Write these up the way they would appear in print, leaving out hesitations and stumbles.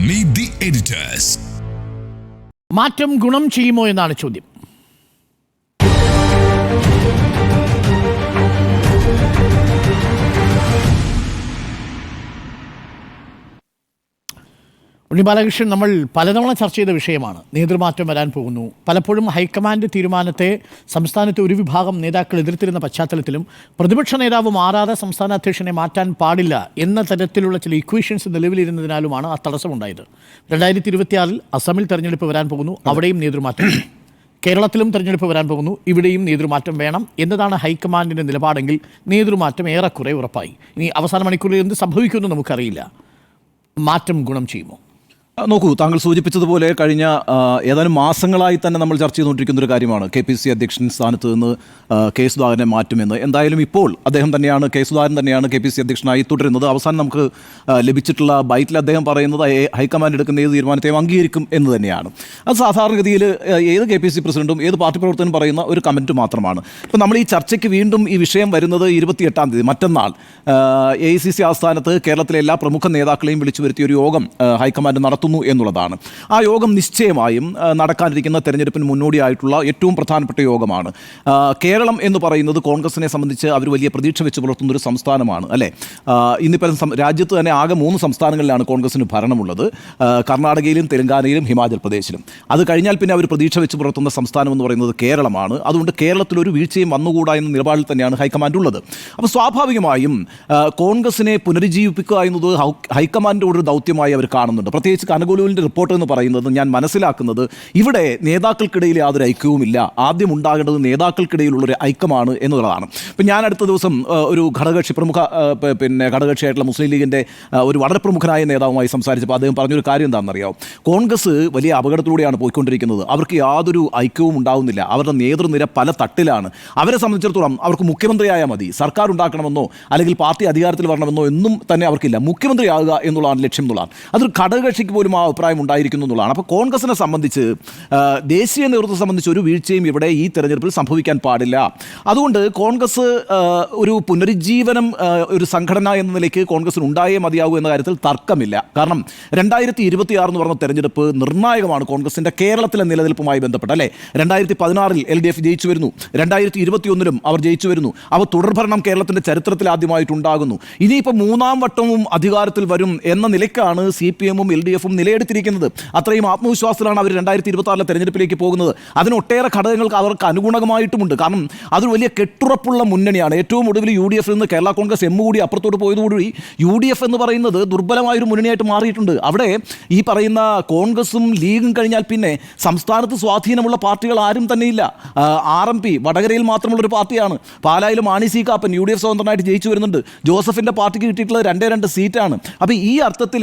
Meet the editors. മാറ്റം ഗുണം ചെയ്യുമോ എന്നാണ് ചോദ്യം. ഉണ്ണി ബാലകൃഷ്ണൻ, നമ്മൾ പലതവണ ചർച്ച ചെയ്ത വിഷയമാണ്. നേതൃമാറ്റം വരാൻ പോകുന്നു. പലപ്പോഴും ഹൈക്കമാൻഡ് തീരുമാനത്തെ സംസ്ഥാനത്തെ ഒരു വിഭാഗം നേതാക്കൾ എതിർത്തിരുന്ന പശ്ചാത്തലത്തിലും പ്രതിപക്ഷ നേതാവ് മാറാതെ സംസ്ഥാന അധ്യക്ഷനെ മാറ്റാൻ പാടില്ല എന്ന തരത്തിലുള്ള ചില ഇക്വേഷൻസ് നിലവിലിരുന്നതിനാലുമാണ് ആ തടസ്സമുണ്ടായത്. 2026 അസമിൽ തെരഞ്ഞെടുപ്പ് വരാൻ പോകുന്നു, അവിടെയും നേതൃമാറ്റം. കേരളത്തിലും തെരഞ്ഞെടുപ്പ് വരാൻ പോകുന്നു, ഇവിടെയും നേതൃമാറ്റം വേണം എന്നതാണ് ഹൈക്കമാൻഡിൻ്റെ നിലപാടെങ്കിൽ നേതൃമാറ്റം ഏറെക്കുറെ ഉറപ്പായി. ഇനി അവസാന മണിക്കൂറിൽ എന്ത് സംഭവിക്കുമെന്ന് നമുക്കറിയില്ല. മാറ്റം ഗുണം ചെയ്യുമോ? നോക്കൂ, താങ്കൾ സൂചിപ്പിച്ചതുപോലെ കഴിഞ്ഞ ഏതാനും മാസങ്ങളായി തന്നെ നമ്മൾ ചർച്ച ചെയ്തുകൊണ്ടിരിക്കുന്ന ഒരു കാര്യമാണ് KPCC അധ്യക്ഷൻ സ്ഥാനത്ത് നിന്ന് കെ സുധാകരനെ മാറ്റുമെന്ന്. എന്തായാലും ഇപ്പോൾ അദ്ദേഹം തന്നെയാണ്, കെ സുധാകരൻ തന്നെയാണ് KPCC അധ്യക്ഷനായി തുടരുന്നത്. അവസാനം നമുക്ക് ലഭിച്ചിട്ടുള്ള ബൈറ്റിൽ അദ്ദേഹം പറയുന്നത് ഹൈക്കമാൻഡ് എടുക്കുന്ന ഏത് തീരുമാനത്തെയും അംഗീകരിക്കും എന്ന് തന്നെയാണ്. അത് സാധാരണഗതിയിൽ ഏത് KPCC പ്രസിഡന്റും ഏത് പാർട്ടി പ്രവർത്തനം പറയുന്ന ഒരു കമൻറ്റ് മാത്രമാണ്. ഇപ്പോൾ നമ്മൾ ഈ ചർച്ചയ്ക്ക് വീണ്ടും ഈ വിഷയം വരുന്നത് 28-ാം തീയതി മറ്റന്നാൾ AICC ആസ്ഥാനത്ത് കേരളത്തിലെ എല്ലാ പ്രമുഖ നേതാക്കളെയും വിളിച്ചു വരുത്തിയ ഒരു യോഗം ഹൈക്കമാൻഡ് നടത്തുന്നു എന്നുള്ളതാണ്. ആ യോഗം നിശ്ചയമായും നടക്കാനിരിക്കുന്ന തെരഞ്ഞെടുപ്പിന് മുന്നോടിയായിട്ടുള്ള ഏറ്റവും പ്രധാനപ്പെട്ട യോഗമാണ്. കേരളം എന്ന് പറയുന്നത് കോൺഗ്രസിനെ സംബന്ധിച്ച് അവർ വലിയ പ്രതീക്ഷ വെച്ച് പുലർത്തുന്ന ഒരു സംസ്ഥാനമാണ്, അല്ലേ? ഇന്നിപ്പോൾ രാജ്യത്ത് തന്നെ ആകെ 3 സംസ്ഥാനങ്ങളിലാണ് കോൺഗ്രസിന് ഭരണമുള്ളത്: കർണാടകയിലും തെലങ്കാനയിലും ഹിമാചൽ പ്രദേശിലും. അത് കഴിഞ്ഞാൽ പിന്നെ അവർ പ്രതീക്ഷ വെച്ച് പുലർത്തുന്ന സംസ്ഥാനം എന്ന് പറയുന്നത് കേരളമാണ്. അതുകൊണ്ട് കേരളത്തിലൊരു വീഴ്ചയും വന്നുകൂടാ എന്ന നിലപാടിൽ തന്നെയാണ് ഹൈക്കമാൻഡ് ഉള്ളത്. അപ്പോൾ സ്വാഭാവികമായും കോൺഗ്രസിനെ പുനരുജ്ജീവിപ്പിക്കുക എന്നത് ഹൈക്കമാൻഡിൻ്റെ ഒരു ദൗത്യമായി അവർ കാണുന്നുണ്ട്. പ്രത്യേകിച്ച് കനകോലുവിൻ്റെ റിപ്പോർട്ട് എന്ന് പറയുന്നത് ഞാൻ മനസ്സിലാക്കുന്നത് ഇവിടെ നേതാക്കൾക്കിടയിൽ യാതൊരു ഐക്യവുമില്ല. ആദ്യം ഉണ്ടാകേണ്ടത് നേതാക്കൾക്കിടയിലുള്ളൊരു ഐക്യമാണ് എന്നുള്ളതാണ്. ഇപ്പം ഞാൻ അടുത്ത ദിവസം ഒരു ഘടകകക്ഷിയായിട്ടുള്ള മുസ്ലിം ലീഗിൻ്റെ ഒരു വളരെ പ്രമുഖനായ നേതാവുമായി സംസാരിച്ചപ്പോൾ അദ്ദേഹം പറഞ്ഞൊരു കാര്യം എന്താണെന്നറിയാമോ? കോൺഗ്രസ് വലിയ അപകടത്തിലൂടെയാണ് പോയിക്കൊണ്ടിരിക്കുന്നത്. അവർക്ക് യാതൊരു ഐക്യവും ഉണ്ടാവുന്നില്ല. അവരുടെ നേതൃനിര പല തട്ടിലാണ്. അവരെ സംബന്ധിച്ചിടത്തോളം അവർക്ക് മുഖ്യമന്ത്രിയായാൽ മതി, സർക്കാർ ഉണ്ടാക്കണമെന്നോ അല്ലെങ്കിൽ പാർട്ടി അധികാരത്തിൽ വരണമെന്നോ ഒന്നും തന്നെ അവർക്കില്ല. മുഖ്യമന്ത്രിയാകുക എന്നുള്ളതാണ് ലക്ഷ്യം എന്നുള്ളതാണ്. അതൊരു ഘടകകക്ഷിക്ക് പോലും ആ അഭിപ്രായം ഉണ്ടായിരിക്കുന്നു എന്നുള്ളതാണ്. അപ്പോൾ കോൺഗ്രസിനെ സംബന്ധിച്ച്, ദേശീയ നേതൃത്വത്തെ സംബന്ധിച്ച് ഒരു വീഴ്ചയും ഇവിടെ ഈ തെരഞ്ഞെടുപ്പിൽ സംഭവിക്കാൻ പാടില്ല. അതുകൊണ്ട് കോൺഗ്രസ് ഒരു പുനരുജ്ജീവനം, ഒരു സംഘടന എന്ന നിലയ്ക്ക് കോൺഗ്രസിന് ഉണ്ടായേ മതിയാകൂ എന്ന കാര്യത്തിൽ തർക്കമില്ല. കാരണം 2026 എന്ന് പറഞ്ഞ തെരഞ്ഞെടുപ്പ് നിർണായകമാണ് കോൺഗ്രസിൻ്റെ കേരളത്തിലെ നിലനിൽപ്പുമായി ബന്ധപ്പെട്ട്, അല്ലേ? 2016 LDF ജയിച്ചു വരുന്നു, 2021 അവർ ജയിച്ചു വരുന്നു. അവർ തുടർഭരണം കേരളത്തിൻ്റെ ചരിത്രത്തിൽ ആദ്യമായിട്ടുണ്ടാകുന്നു. ഇനിയിപ്പോൾ 3-ാം വട്ടവും അധികാരത്തിൽ വരും എന്ന നിലയ്ക്കാണ് CPM-ഉം LDF-ഉം നിലയെടുത്തിരിക്കുന്നത്. അത്രയും ആത്മവിശ്വാസത്തിലാണ് അവർ 2026 തെരഞ്ഞെടുപ്പിലേക്ക് പോകുന്നത്. അതിന് ഒട്ടേറെ ഘടകങ്ങൾക്ക് അവർക്ക് അനുഗുണമായിട്ടുമുണ്ട്. കാരണം അതൊരു വലിയ കെട്ടുറപ്പുള്ള മുന്നണിയാണ്. ഏറ്റവും ഒടുവിൽ UDF നിന്ന് കേരള കോൺഗ്രസ് M കൂടി അപ്പുറത്തോട്ട് പോയതോടുകൂടി UDF എന്ന് പറയുന്നത് ദുർബലമായൊരു മുന്നണിയായിട്ട് മാറിയിട്ടുണ്ട്. അവിടെ ഈ പറയുന്ന കോൺഗ്രസും ലീഗും കഴിഞ്ഞാൽ പിന്നെ സംസ്ഥാനത്ത് സ്വാധീനമുള്ള പാർട്ടികൾ ആരും തന്നെയില്ല. RMP വടകരയിൽ മാത്രമുള്ളൊരു പാർട്ടിയാണ്. പാലായിലും മാണി സി കാപ്പൻ UDF സ്വതന്ത്രനായിട്ട് ജയിച്ചു വരുന്നുണ്ട്. ജോസഫിൻ്റെ പാർട്ടിക്ക് കിട്ടിയിട്ടുള്ളത് 2 സീറ്റാണ്. അപ്പോൾ ഈ അർത്ഥത്തിൽ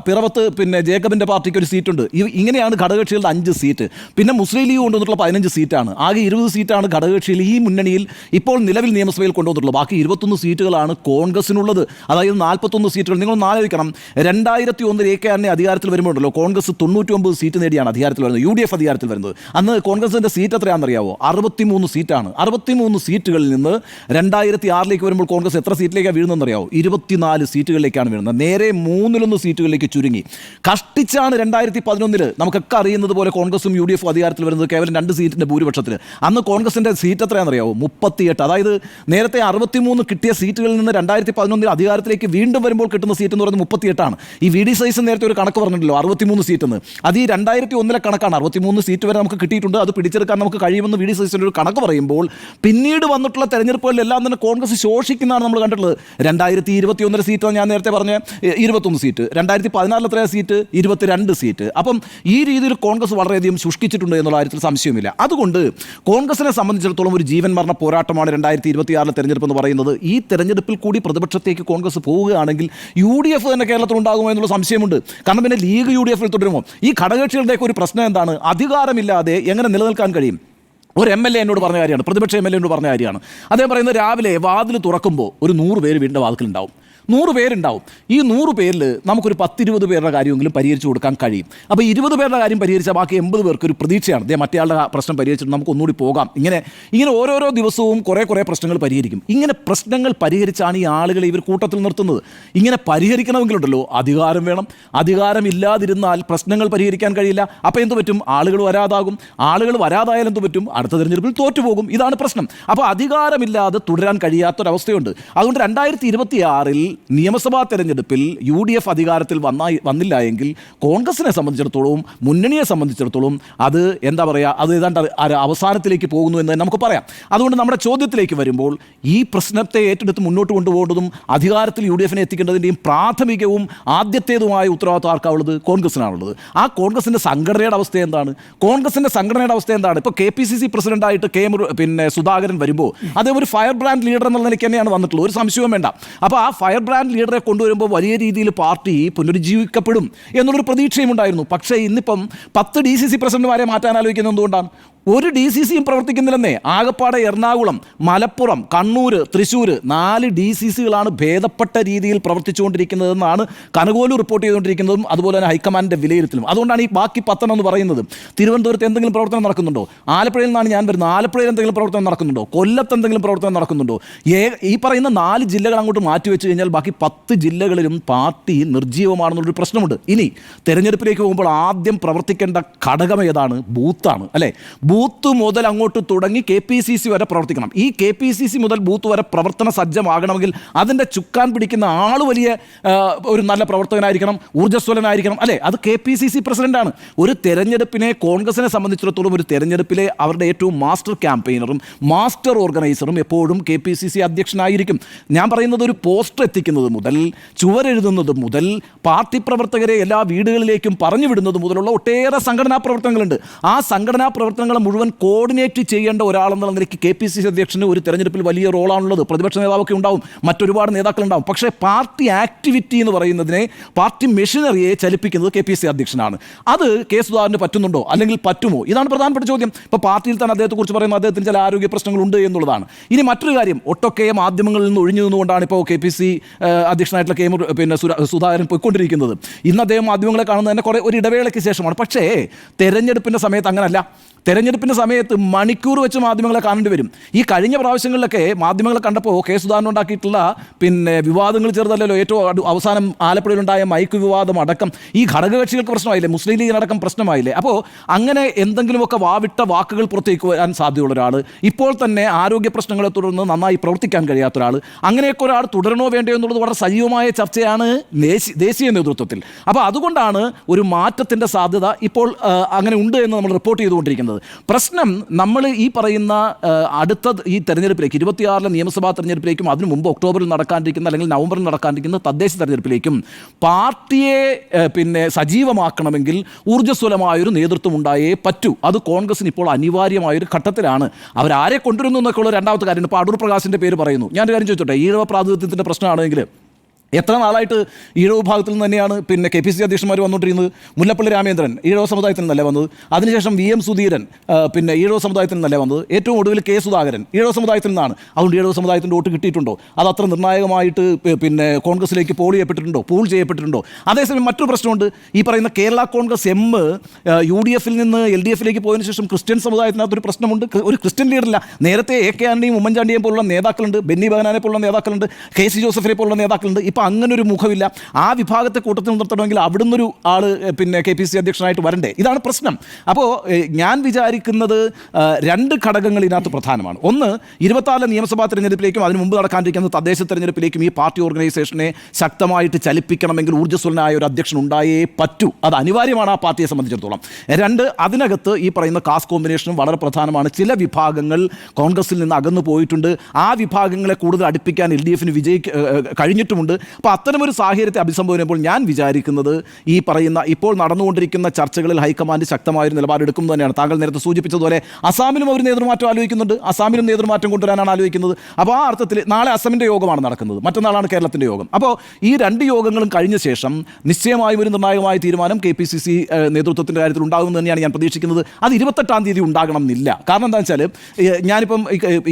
പിറവത്ത് ജേക്കബിൻ്റെ പാർട്ടിക്ക് ഒരു സീറ്റുണ്ട്. ഇങ്ങനെയാണ് ഘടകകക്ഷികളുടെ 5 സീറ്റ്. പിന്നെ മുസ്ലിം ലീഗ് കൊണ്ടുവന്നിട്ടുള്ള 15 സീറ്റാണ്. ആകെ 20 സീറ്റാണ് ഘടകകക്ഷിയിൽ ഈ മുന്നണിയിൽ ഇപ്പോൾ നിലവിൽ നിയമസഭയിൽ കൊണ്ടുവന്നിട്ടുള്ളത്. ബാക്കി 21 സീറ്റുകളാണ് കോൺഗ്രസിനുള്ളത്. അതായത് 41 സീറ്റുകൾ. നിങ്ങൾ ആലോചിക്കണം, 2001 AK ആന്റണി അധികാരത്തിൽ വരുമ്പോഴല്ലോ കോൺഗ്രസ് 99 സീറ്റ് നേടിയാണ് അധികാരത്തിൽ വരുന്നത്, UDF അധികാരത്തിൽ വരുന്നത്. അന്ന് കോൺഗ്രസിൻ്റെ സീറ്റ് എത്രയാണെന്നറിയാവോ? 63 സീറ്റാണ്. 63 സീറ്റുകളിൽ നിന്ന് 2006 വരുമ്പോൾ കോൺഗ്രസ് എത്ര സീറ്റിലേക്കാണ് വീഴുന്നതെന്നറിയാവോ? 24 സീറ്റുകളിലേക്കാണ് വീഴുന്നത്. നേരെ 3-1 സീറ്റുകളിലേക്ക് ചുരുങ്ങി. കഷ്ടിച്ചാണ് 2011 നമുക്കൊക്കെ അറിയുന്നത് പോലെ കോൺഗ്രസും UDF അധികാരത്തിൽ വരുന്നത് കേവലം 2 സീറ്റിൻ്റെ ഭൂരിപക്ഷത്തിൽ. അന്ന് കോൺഗ്രസിൻ്റെ സീറ്റ് എത്രയാണെന്നറിയാവോ? 38. അതായത് നേരത്തെ 63 കിട്ടിയ സീറ്റുകളിൽ നിന്ന് 2011 അധികാരത്തിലേക്ക് വീണ്ടും വരുമ്പോൾ കിട്ടുന്ന സീറ്റ് എന്ന് പറയുന്നത് 38 ഈ VD സൈസ് നേരത്തെ ഒരു കണക്ക് പറഞ്ഞിട്ടുണ്ടല്ലോ, 63 സീറ്റെന്ന്. അത് ഈ 2001 കണക്കാണ്. 63 സീറ്റ് വരെ നമുക്ക് കിട്ടിയിട്ടുണ്ട്. അത് പിടിച്ചെടുക്കാൻ നമുക്ക് കഴിയുമെന്ന് VD സൈസിൻ്റെ ഒരു കണക്ക് പറയുമ്പോൾ പിന്നീട് വന്നിട്ടുള്ള തെരഞ്ഞെടുപ്പുകളിലെല്ലാം തന്നെ കോൺഗ്രസ് ശോഷിക്കുന്നതാണ് നമ്മൾ കണ്ടിട്ടുള്ളത്. 2021 സീറ്റ് ഞാൻ നേരത്തെ പറഞ്ഞ 21 സീറ്റ്, 2014 എത്ര സീറ്റ്? 22 സീറ്റ്. അപ്പം ഈ രീതിയിൽ കോൺഗ്രസ് വളരെയധികം ശുഷ്കിച്ചിട്ടുണ്ട് എന്നുള്ള കാര്യത്തിൽ സംശയമില്ല. അതുകൊണ്ട് കോൺഗ്രസിനെ സംബന്ധിച്ചിടത്തോളം ഒരു ജീവൻ മരണ പോരാട്ടമാണ് 2026 തെരഞ്ഞെടുപ്പ് എന്ന് പറയുന്നത്. ഈ തെരഞ്ഞെടുപ്പിൽ കൂടി പ്രതിപക്ഷത്തേക്ക് കോൺഗ്രസ് പോവുകയാണെങ്കിൽ UDF തന്നെ കേരളത്തിൽ ഉണ്ടാകുമോ എന്നുള്ള സംശയമുണ്ട്. കാരണം പിന്നെ ലീഗ് UDF-ൽ തുടരുമോ? ഈ ഘടകകക്ഷികളുടെയൊക്കെ ഒരു പ്രശ്നം എന്താണ്? അധികാരമില്ലാതെ എങ്ങനെ നിലനിൽക്കാൻ കഴിയും? ഒരു MLA എന്നോട് പറഞ്ഞ കാര്യമാണ്, പ്രതിപക്ഷ MLA എന്നോട് പറഞ്ഞ കാര്യമാണ്. അദ്ദേഹം പറയുന്നത് രാവിലെ വാതിൽ തുറക്കുമ്പോൾ ഒരു 100 പേര് വീടിൻ്റെ വാതിലുണ്ടാവും. 100 പേരുണ്ടാവും. ഈ 100 പേരിൽ നമുക്കൊരു 10-20 പേരുടെ കാര്യമെങ്കിലും പരിഹരിച്ചു കൊടുക്കാൻ കഴിയും. അപ്പോൾ 20 പേരുടെ കാര്യം പരിഹരിച്ചാൽ ബാക്കി 80 പേർക്ക് ഒരു പ്രതീക്ഷയാണ്, ദേ മറ്റേയാളുടെ പ്രശ്നം പരിഹരിച്ചിട്ട് നമുക്ക് ഒന്നുകൂടി പോകാം. ഇങ്ങനെ ഓരോരോ ദിവസവും കുറേ പ്രശ്നങ്ങൾ പരിഹരിക്കും. ഇങ്ങനെ പ്രശ്നങ്ങൾ പരിഹരിച്ചാണ് ഈ ആളുകളെ ഇവർ കൂട്ടത്തിൽ നിർത്തുന്നത്. ഇങ്ങനെ പരിഹരിക്കണമെങ്കിലുണ്ടല്ലോ അധികാരം വേണം. അധികാരമില്ലാതിരുന്നാൽ പ്രശ്നങ്ങൾ പരിഹരിക്കാൻ കഴിയില്ല. അപ്പോൾ എന്ത് പറ്റും? ആളുകൾ വരാതാകും. ആളുകൾ വരാതായാൽ എന്ത് പറ്റും? അടുത്ത തെരഞ്ഞെടുപ്പിൽ തോറ്റുപോകും. ഇതാണ് പ്രശ്നം. അപ്പോൾ അധികാരമില്ലാതെ തുടരാൻ കഴിയാത്തൊരവസ്ഥയുണ്ട്. അതുകൊണ്ട് 2026 നിയമസഭാ തെരഞ്ഞെടുപ്പിൽ UDF അധികാരത്തിൽ വന്നില്ല എങ്കിൽ കോൺഗ്രസിനെ സംബന്ധിച്ചിടത്തോളം, മുന്നണിയെ സംബന്ധിച്ചിടത്തോളം അത് എന്താ പറയുക, അത് ഏതാണ്ട് അവസാനത്തിലേക്ക് പോകുന്നു എന്ന് നമുക്ക് പറയാം. അതുകൊണ്ട് നമ്മുടെ ചോദ്യത്തിലേക്ക് വരുമ്പോൾ ഈ പ്രശ്നത്തെ ഏറ്റെടുത്ത് മുന്നോട്ട് കൊണ്ടുപോകേണ്ടതും അധികാരത്തിൽ UDFനെ എത്തിക്കേണ്ടതിൻ്റെയും പ്രാഥമികവും ആദ്യത്തേതുമായ ഉത്തരവാദിത്വം ആർക്കാവുള്ളത്? കോൺഗ്രസിനാണുള്ളത്. ആ കോൺഗ്രസിൻ്റെ സംഘടനയുടെ അവസ്ഥ എന്താണ്? ഇപ്പോൾ KPCC പ്രസിഡന്റായിട്ട് സുധാകരൻ വരുമ്പോൾ അദ്ദേഹം ഒരു ഫയർ ബ്രാൻഡ് ലീഡർ എന്നുള്ള നിലയ്ക്ക് തന്നെയാണ് വന്നിട്ടുള്ളത്, ഒരു സംശയവും വേണ്ട. അപ്പോൾ ആ ഫയർ ബ്രാൻഡ് ലീഡറെ കൊണ്ടുവരുമ്പോൾ വലിയ രീതിയിൽ പാർട്ടി പുനരുജ്ജീവിക്കപ്പെടും എന്നുള്ളൊരു പ്രതീക്ഷയും ഉണ്ടായിരുന്നു. പക്ഷേ ഇന്നിപ്പം 10 DCC പ്രസിഡന്റുമാരെ മാറ്റാൻ ആലോചിക്കുന്നത് എന്തുകൊണ്ടാണ്? ഒരു DCCയും പ്രവർത്തിക്കുന്നില്ലെന്നേ. ആകപ്പാടെ എറണാകുളം, മലപ്പുറം, കണ്ണൂർ, തൃശ്ശൂർ 4 DCCകളാണ് ഭേദപ്പെട്ട രീതിയിൽ പ്രവർത്തിച്ചുകൊണ്ടിരിക്കുന്നതെന്നാണ് കനകോലു റിപ്പോർട്ട് ചെയ്തുകൊണ്ടിരിക്കുന്നതും അതുപോലെ തന്നെ ഹൈക്കമാൻഡിൻ്റെ വിലയിരുത്തലും. അതുകൊണ്ടാണ് ഈ ബാക്കി 10 എന്ന് പറയുന്നത്. തിരുവനന്തപുരത്ത് എന്തെങ്കിലും പ്രവർത്തനം നടക്കുന്നുണ്ടോ? ആലപ്പുഴയിൽ നിന്നാണ് ഞാൻ വരുന്നത്. ആലപ്പുഴയിൽ എന്തെങ്കിലും പ്രവർത്തനം നടക്കുന്നുണ്ടോ? കൊല്ലത്ത് എന്തെങ്കിലും പ്രവർത്തനം നടക്കുന്നുണ്ടോ? ഈ പറയുന്ന 4 ജില്ലകൾ അങ്ങോട്ട് മാറ്റിവെച്ച് കഴിഞ്ഞാൽ ബാക്കി 10 ജില്ലകളിലും പാർട്ടി നിർജ്ജീവമാണെന്നുള്ളൊരു പ്രശ്നമുണ്ട്. ഇനി തെരഞ്ഞെടുപ്പിലേക്ക് പോകുമ്പോൾ ആദ്യം പ്രവർത്തിക്കേണ്ട ഘടകം ഏതാണ്? ബൂത്താണ്, അല്ലേ? ബൂത്ത് മുതൽ അങ്ങോട്ട് തുടങ്ങി KPCC വരെ പ്രവർത്തിക്കണം. ഈ KPCC മുതൽ ബൂത്ത് വരെ പ്രവർത്തന സജ്ജമാകണമെങ്കിൽ അതിൻ്റെ ചുക്കാൻ പിടിക്കുന്ന ആൾ വലിയ ഒരു നല്ല പ്രവർത്തകനായിരിക്കണം, ഊർജ്ജസ്വലനായിരിക്കണം, അല്ലേ? അത് KPCC പ്രസിഡന്റാണ്. ഒരു തെരഞ്ഞെടുപ്പിനെ കോൺഗ്രസിനെ സംബന്ധിച്ചിടത്തോളം ഒരു തെരഞ്ഞെടുപ്പിലെ അവരുടെ ഏറ്റവും മാസ്റ്റർ ക്യാമ്പയിനറും മാസ്റ്റർ ഓർഗനൈസറും എപ്പോഴും KPCC അധ്യക്ഷനായിരിക്കും. ഞാൻ പറയുന്നത് ഒരു പോസ്റ്റർ എത്തിക്കുന്നത് മുതൽ, ചുവരെഴുതുന്നത് മുതൽ, പാർട്ടി പ്രവർത്തകരെ എല്ലാ വീടുകളിലേക്കും പറഞ്ഞു വിടുന്നത് മുതലുള്ള ഒട്ടേറെ സംഘടനാ പ്രവർത്തനങ്ങളുണ്ട്. ആ സംഘടനാ പ്രവർത്തനങ്ങൾ മുഴുവൻ കോർഡിനേറ്റ് ചെയ്യേണ്ട ഒരാളെന്നുള്ള നിലയ്ക്ക് KPCC അധ്യക്ഷന് ഒരു തെരഞ്ഞെടുപ്പിൽ വലിയ റോളാണുള്ളത്. പ്രതിപക്ഷ നേതാവൊക്കെ ഉണ്ടാവും, മറ്റൊരുപാട് നേതാക്കളുണ്ടാവും. പക്ഷേ പാർട്ടി ആക്ടിവിറ്റി എന്ന് പറയുന്നതിനെ, പാർട്ടി മെഷീനറിയെ ചലിപ്പിക്കുന്നത് KPCC അധ്യക്ഷനാണ്. അത് സുധാകരന് പറ്റുന്നുണ്ടോ, അല്ലെങ്കിൽ പറ്റുമോ? ഇതാണ് പ്രധാനപ്പെട്ട ചോദ്യം. ഇപ്പോൾ പാർട്ടിയിൽ തന്നെ അദ്ദേഹത്തെക്കുറിച്ച് പറയുന്നത് അദ്ദേഹത്തിന് ചില ആരോഗ്യ പ്രശ്നങ്ങളുണ്ട് എന്നുള്ളതാണ്. ഇനി മറ്റൊരു കാര്യം, ഒട്ടൊക്കെ മാധ്യമങ്ങളിൽ നിന്ന് ഒഴിഞ്ഞു നിന്നുകൊണ്ടാണ് ഇപ്പോൾ KPCC അധ്യക്ഷനായിട്ടുള്ള സുധാകരൻ പോയിക്കൊണ്ടിരിക്കുന്നത്. ഇന്ന് അദ്ദേഹം മാധ്യമങ്ങളെ കാണുന്നത് തന്നെ ഒരു ഇടവേളയ്ക്ക് ശേഷമാണ്. പക്ഷേ തെരഞ്ഞെടുപ്പിൻ്റെ സമയത്ത് അങ്ങനല്ല. തെരഞ്ഞെടുപ്പിൻ്റെ സമയത്ത് മണിക്കൂർ വെച്ച് മാധ്യമങ്ങളെ കാണേണ്ടി വരും. ഈ കഴിഞ്ഞ പ്രാവശ്യങ്ങളിലൊക്കെ മാധ്യമങ്ങളെ കണ്ടപ്പോൾ സുധാകരൻ ഉണ്ടാക്കിയിട്ടുള്ള വിവാദങ്ങൾ ചെറുതല്ലല്ലോ. ഏറ്റവും അവസാനം ആലപ്പുഴയിലുണ്ടായ മൈക്ക് വിവാദം അടക്കം ഈ ഘടകകക്ഷികൾക്ക് പ്രശ്നമായില്ലേ, മുസ്ലിം ലീഗിനടക്കം പ്രശ്നമായില്ലേ? അപ്പോൾ അങ്ങനെ എന്തെങ്കിലുമൊക്കെ വാവിട്ട വാക്കുകൾ പുറത്തേക്ക് വരാൻ സാധ്യതയുള്ള ഒരാൾ, ഇപ്പോൾ തന്നെ ആരോഗ്യ പ്രശ്നങ്ങളെ തുടർന്ന് നന്നായി പ്രവർത്തിക്കാൻ കഴിയാത്ത ഒരാൾ, അങ്ങനെയൊക്കെ ഒരാൾ തുടരണോ വേണ്ടയോ എന്നുള്ളത് വളരെ സജീവമായ ചർച്ചയാണ് ദേശീയ നേതൃത്വത്തിൽ. അപ്പോൾ അതുകൊണ്ടാണ് ഒരു മാറ്റത്തിൻ്റെ സാധ്യത ഇപ്പോൾ അങ്ങനെ ഉണ്ട് എന്ന് നമ്മൾ റിപ്പോർട്ട് ചെയ്തുകൊണ്ടിരിക്കുന്നത്. പ്രശ്നം നമ്മൾ ഈ പറയുന്ന അടുത്ത ഈ തെരഞ്ഞെടുപ്പിലേക്ക് 26 നിയമസഭാ തെരഞ്ഞെടുപ്പിലേക്കും അതിനു മുമ്പ് ഒക്ടോബറിൽ നടക്കാനിരിക്കുന്ന അല്ലെങ്കിൽ നവംബറിൽ നടക്കാനിരിക്കുന്ന തദ്ദേശ തെരഞ്ഞെടുപ്പിലേക്കും പാർട്ടിയെ സജീവമാക്കണമെങ്കിൽ ഊർജ്ജസ്വലമായൊരു നേതൃത്വം ഉണ്ടായേ പറ്റൂ. അത് കോൺഗ്രസിന് ഇപ്പോൾ അനിവാര്യമായൊരു ഘട്ടത്തിലാണ്. അവരാരെ കൊണ്ടുവരുന്നു എന്നൊക്കെയുള്ള രണ്ടാമത്തെ കാര്യം. ഇപ്പോൾ അടൂർ പ്രകാശിൻ്റെ പേര് പറയുന്നു. ഞാനൊരു കാര്യം ചോദിച്ചോട്ടെ, ഈഴവ പ്രാതിനിധ്യത്തിൻ്റെ പ്രശ്നമാണെങ്കിൽ എത്ര നാളായിട്ട് ഈഴവ വിഭാഗത്തിൽ നിന്ന് തന്നെയാണ് KPCC അധ്യക്ഷന്മാർ വന്നുകൊണ്ടിരുന്നത്? മുല്ലപ്പള്ളി രാമേന്ദ്രൻ ഈഴവ സമുദായത്തിൽ നിന്നല്ലേ വന്നത്? അതിനുശേഷം VM സുധീരൻ ഈഴവ സമുദായത്തിൽ നിന്നല്ലേ വന്നത്? ഏറ്റവും ഒടുവിൽ സുധാകരൻ ഈഴവ സമുദായത്തിൽ നിന്നാണ്. അതുകൊണ്ട് ഈഴവ സമുദായത്തിൻ്റെ വോട്ട് കിട്ടിയിട്ടുണ്ടോ? അത് അത്ര നിർണായകമായിട്ട് കോൺഗ്രസിലേക്ക് പൂൾ ചെയ്യപ്പെട്ടിട്ടുണ്ടോ? അതേസമയം മറ്റൊരു പ്രശ്നമുണ്ട്. ഈ പറയുന്ന കേരള കോൺഗ്രസ് M UDFിൽ നിന്ന് LDFിലേക്ക് പോയതിനു ശേഷം ക്രിസ്ത്യൻ സമുദായത്തിനകത്തൊരു പ്രശ്നമുണ്ട്. ഒരു ക്രിസ്ത്യൻ ലീഡറില്ല. നേരത്തെ AK ആൻ്റെയും ഉമ്മൻചാണ്ടിയെയും പോലുള്ള നേതാക്കളുണ്ട്, ബെന്നി ബഹനാനെ പോലുള്ള നേതാക്കളുണ്ട്, KC ജോസഫിനെ പോലുള്ള നേതാക്കളുണ്ട്. ഇപ്പോൾ അങ്ങനൊരു മുഖമില്ല. ആ വിഭാഗത്തെ കൂട്ടത്തിൽ നിർത്തണമെങ്കിൽ അവിടുന്ന് ഒരു ആൾ KPCC അധ്യക്ഷനായിട്ട് വരണ്ടേ? ഇതാണ് പ്രശ്നം. അപ്പോൾ ഞാൻ വിചാരിക്കുന്നത് 2 ഘടകങ്ങൾ ഇതിനകത്ത് പ്രധാനമാണ്. ഒന്ന്, 26 നിയമസഭാ തെരഞ്ഞെടുപ്പിലേക്കും അതിന് മുമ്പ് നടക്കാനിരിക്കുന്ന തദ്ദേശ തെരഞ്ഞെടുപ്പിലേക്കും ഈ പാർട്ടി ഓർഗനൈസേഷനെ ശക്തമായിട്ട് ചലിപ്പിക്കണമെങ്കിൽ ഊർജ്ജസ്വലനായ ഒരു അധ്യക്ഷൻ ഉണ്ടായേ പറ്റൂ. അത് അനിവാര്യമാണ് ആ പാർട്ടിയെ സംബന്ധിച്ചിടത്തോളം. 2, അതിനകത്ത് ഈ പറയുന്ന കാസ്റ്റ് കോമ്പിനേഷനും വളരെ പ്രധാനമാണ്. ചില വിഭാഗങ്ങൾ കോൺഗ്രസിൽ നിന്ന് അകന്നു പോയിട്ടുണ്ട്. ആ വിഭാഗങ്ങളെ കൂടുതൽ അടുപ്പിക്കാൻ LDFന് കഴിഞ്ഞിട്ടുമുണ്ട്. അപ്പോൾ അത്തരമൊരു സാഹചര്യത്തെ അഭിസംബോധന ചെയ്യുമ്പോൾ ഞാൻ വിചാരിക്കുന്നത് ഈ പറയുന്ന ഇപ്പോൾ നടന്നുകൊണ്ടിരിക്കുന്ന ചർച്ചകളിൽ ഹൈക്കമാൻഡ് ശക്തമായൊരു നിലപാടെടുക്കും തന്നെയാണ്. താങ്കൾ നേരത്തെ സൂചിപ്പിച്ചതുപോലെ അസാമിലും അവർ നേതൃമാറ്റം ആലോചിക്കുന്നുണ്ട്. അസാമിലും നേതൃമാറ്റം കൊണ്ടുവരാനാണ് ആലോചിക്കുന്നത്. അപ്പോൾ ആ അർത്ഥത്തിൽ നാളെ അസമിൻ്റെ യോഗമാണ് നടക്കുന്നത്, മറ്റന്നാളാണ് കേരളത്തിൻ്റെ യോഗം. അപ്പോൾ ഈ 2 യോഗങ്ങളും കഴിഞ്ഞ ശേഷം നിശ്ചയമായും ഒരു നിർണായകമായ തീരുമാനം KPCC നേതൃത്വത്തിൻ്റെ കാര്യത്തിൽ ഉണ്ടാകുമെന്ന് തന്നെയാണ് ഞാൻ പ്രതീക്ഷിക്കുന്നത്. അത് 28-ാം തീയതി ഉണ്ടാകണം എന്നില്ല. കാരണം എന്താണെന്ന് വെച്ചാൽ ഞാനിപ്പം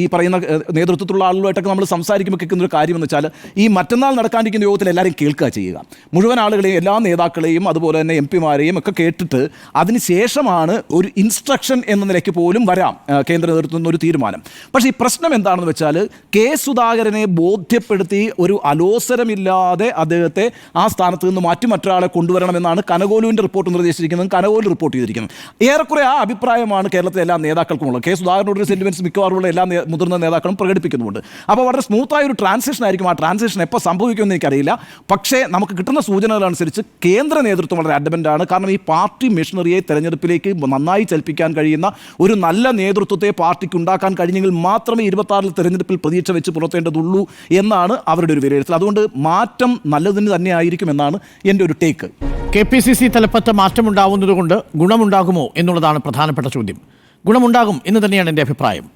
ഈ പറയുന്ന നേതൃത്വത്തിലുള്ള ആളുകളായിട്ടൊക്കെ നമ്മൾ സംസാരിക്കുമ്പോൾ കേൾക്കുന്നൊരു കാര്യമെന്ന് വെച്ചാൽ ഈ മറ്റന്നാൾ നടക്കാൻ അവസാനിക്കുന്ന യോഗത്തിൽ എല്ലാവരും കേൾക്കുക ചെയ്യുക. മുഴുവൻ ആളുകളെയും, എല്ലാ നേതാക്കളെയും, അതുപോലെ തന്നെ MP-മാരെയും ഒക്കെ കേട്ടിട്ട് അതിനുശേഷമാണ് ഒരു ഇൻസ്ട്രക്ഷൻ എന്ന നിലയ്ക്ക് പോലും വരാം കേന്ദ്ര നേതൃത്വം ഒരു തീരുമാനം. പക്ഷേ ഈ പ്രശ്നം എന്താണെന്ന് വെച്ചാൽ കെ സുധാകരനെ ബോധ്യപ്പെടുത്തി ഒരു അലോസരമില്ലാതെ അദ്ദേഹത്തെ ആ സ്ഥാനത്ത് നിന്ന് മറ്റൊരാളെ കൊണ്ടുവരണമെന്നാണ് കനകോലുവിൻ്റെ റിപ്പോർട്ട് നിർദ്ദേശിച്ചിരിക്കുന്നത്, കനകോലു റിപ്പോർട്ട് ചെയ്തിരിക്കുന്നത്. ഏറെക്കുറെ ആ അഭിപ്രായമാണ് കേരളത്തിലെ എല്ലാ നേതാക്കൾക്കുമുള്ളത്. കെ സുധാകരനോട് സെന്റിമെന്റ്സ് മിക്കവാറുള്ള എല്ലാ മുതിർന്ന നേതാക്കളും പ്രകടിപ്പിക്കുന്നുമുണ്ട്. അപ്പോൾ വളരെ സ്മൂത്തായ ഒരു ട്രാൻസിഷൻ ആയിരിക്കും. ആ ട്രാൻസിഷൻ എപ്പോൾ സംഭവിക്കുമെന്ന് എനിക്കറിയില്ല. പക്ഷേ നമുക്ക് കിട്ടുന്ന സൂചനകളനുസരിച്ച് കേന്ദ്ര നേതൃത്വം വളരെ അഡ്വൻ്റാണ്. കാരണം ഈ പാർട്ടി മെഷീനറിയെ തെരഞ്ഞെടുപ്പിലേക്ക് നന്നായി ചലിപ്പിക്കാൻ കഴിയുന്ന ഒരു നല്ല നേതൃത്വത്തെ പാർട്ടിക്ക് ഉണ്ടാക്കാൻ കഴിഞ്ഞെങ്കിൽ മാത്രമേ 26 തെരഞ്ഞെടുപ്പിൽ പ്രതീക്ഷ വെച്ച് പുലർത്തേണ്ടതുള്ളൂ എന്നാണ് അവരുടെ ഒരു വിലയിരുത്തൽ. അതുകൊണ്ട് മാറ്റം നല്ലതിന് തന്നെ ആയിരിക്കും എന്നാണ് എൻ്റെ ഒരു ടേക്ക്. KPCC തലപ്പത്ത് മാറ്റമുണ്ടാവുന്നത് കൊണ്ട് ഗുണമുണ്ടാകുമോ എന്നുള്ളതാണ് പ്രധാനപ്പെട്ട ചോദ്യം. ഗുണമുണ്ടാകും എന്ന് തന്നെയാണ് എൻ്റെ അഭിപ്രായം.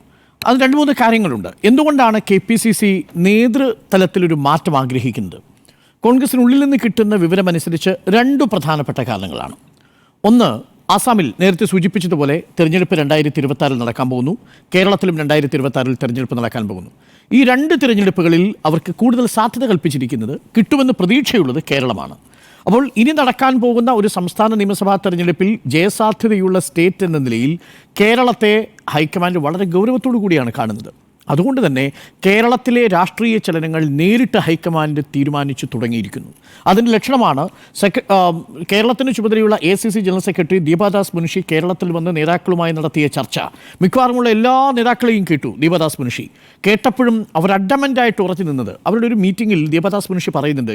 അത് 2-3 കാര്യങ്ങളുണ്ട്. എന്തുകൊണ്ടാണ് KPCC നേതൃതലത്തിലൊരു മാറ്റം ആഗ്രഹിക്കുന്നത്? കോൺഗ്രസിനുള്ളിൽ നിന്ന് കിട്ടുന്ന വിവരമനുസരിച്ച് 2 പ്രധാനപ്പെട്ട കാരണങ്ങളാണ്. ഒന്ന്, ആസാമിൽ നേരത്തെ സൂചിപ്പിച്ചതുപോലെ തെരഞ്ഞെടുപ്പ് 2026 നടക്കാൻ പോകുന്നു. കേരളത്തിലും 2026 തെരഞ്ഞെടുപ്പ് നടക്കാൻ പോകുന്നു. ഈ 2 തിരഞ്ഞെടുപ്പുകളിൽ അവർക്ക് കൂടുതൽ സാധ്യത കൽപ്പിച്ചിരിക്കുന്നത്, കിട്ടുമെന്ന് പ്രതീക്ഷയുള്ളത് കേരളമാണ്. അപ്പോൾ ഇനി നടക്കാൻ പോകുന്ന ഒരു സംസ്ഥാന നിയമസഭാ തെരഞ്ഞെടുപ്പിൽ ജയസാധ്യതയുള്ള സ്റ്റേറ്റ് എന്ന നിലയിൽ കേരളത്തെ ഹൈക്കമാൻഡ് വളരെ ഗൗരവത്തോടു കൂടിയാണ് കാണുന്നത്. അതുകൊണ്ട് തന്നെ കേരളത്തിലെ രാഷ്ട്രീയ ചലനങ്ങൾ നേരിട്ട് ഹൈക്കമാൻഡ് തീരുമാനിച്ചു തുടങ്ങിയിരിക്കുന്നു. അതിൻ്റെ ലക്ഷണമാണ് കേരളത്തിന് ചുമതലയുള്ള ACC general secretary Deepa Das Munshi കേരളത്തിൽ വന്ന് നേതാക്കളുമായി നടത്തിയ ചർച്ച. മിക്കവാറുമുള്ള എല്ലാ നേതാക്കളെയും കേട്ടു ദീപാദാസ് മുൻഷി. കേട്ടപ്പോഴും അവർ അഡ്ഡമൻ്റായിട്ട് ഉറച്ചു നിന്നത്, അവരുടെ ഒരു മീറ്റിങ്ങിൽ ദീപാദാസ് മുൻഷി പറയുന്നുണ്ട്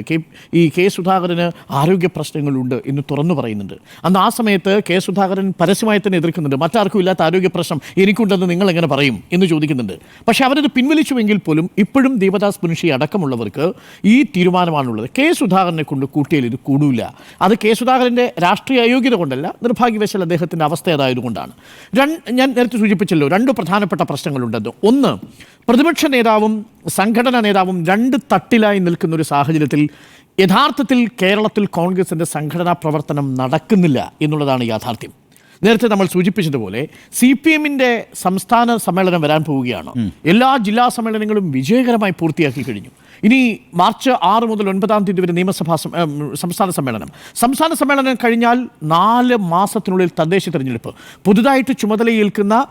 ഈ കെ സുധാകരന് ആരോഗ്യ പ്രശ്നങ്ങളുണ്ട് എന്ന് തുറന്നു പറയുന്നുണ്ട്. അന്ന് ആ സമയത്ത് കെ സുധാകരൻ പരസ്യമായി തന്നെ എതിർക്കുന്നുണ്ട്. മറ്റാർക്കും ഇല്ലാത്ത ആരോഗ്യ പ്രശ്നം എനിക്കുണ്ടെന്ന് നിങ്ങൾ എങ്ങനെ പറയും എന്ന് ചോദിക്കുന്നുണ്ട്. പക്ഷേ അവരത് പിൻവലിച്ചുവെങ്കിൽ പോലും ഇപ്പോഴും ദീപദാസ് മുൻഷി അടക്കമുള്ളവർക്ക് ഈ തീരുമാനമാണുള്ളത്. കെ സുധാകരനെ കൊണ്ട് കൂട്ടിയാൽ ഇത് കൂടില്ല. അത് കെ സുധാകരൻ്റെ രാഷ്ട്രീയ അയോഗ്യത കൊണ്ടല്ല, നിർഭാഗ്യവശാൽ അദ്ദേഹത്തിൻ്റെ അവസ്ഥ അതായതുകൊണ്ടാണ്. ഞാൻ നേരത്തെ സൂചിപ്പിച്ചല്ലോ, 2 പ്രധാനപ്പെട്ട പ്രശ്നങ്ങളുണ്ടെന്ന്. ഒന്ന്, പ്രതിപക്ഷ നേതാവും സംഘടനാ നേതാവും 2 തട്ടിലായി നിൽക്കുന്ന ഒരു സാഹചര്യത്തിൽ യഥാർത്ഥത്തിൽ കേരളത്തിൽ കോൺഗ്രസിൻ്റെ സംഘടനാ പ്രവർത്തനം നടക്കുന്നില്ല എന്നുള്ളതാണ് യാഥാർത്ഥ്യം. നേരത്തെ നമ്മൾ സൂചിപ്പിച്ചതുപോലെ CPM-ന്റെ സംസ്ഥാന സമ്മേളനം വരാൻ പോവുകയാണ്. എല്ലാ ജില്ലാ സമ്മേളനങ്ങളും വിജയകരമായി പൂർത്തിയാക്കി കഴിഞ്ഞു. ഇനി മാർച്ച് 6 മുതൽ 9-ാം തീയതി വരെ സംസ്ഥാന സമ്മേളനം കഴിഞ്ഞാൽ 4 മാസത്തിനുള്ളിൽ തദ്ദേശ തെരഞ്ഞെടുപ്പ്. പുതുതായിട്ട് ചുമതലയേൽക്കുന്ന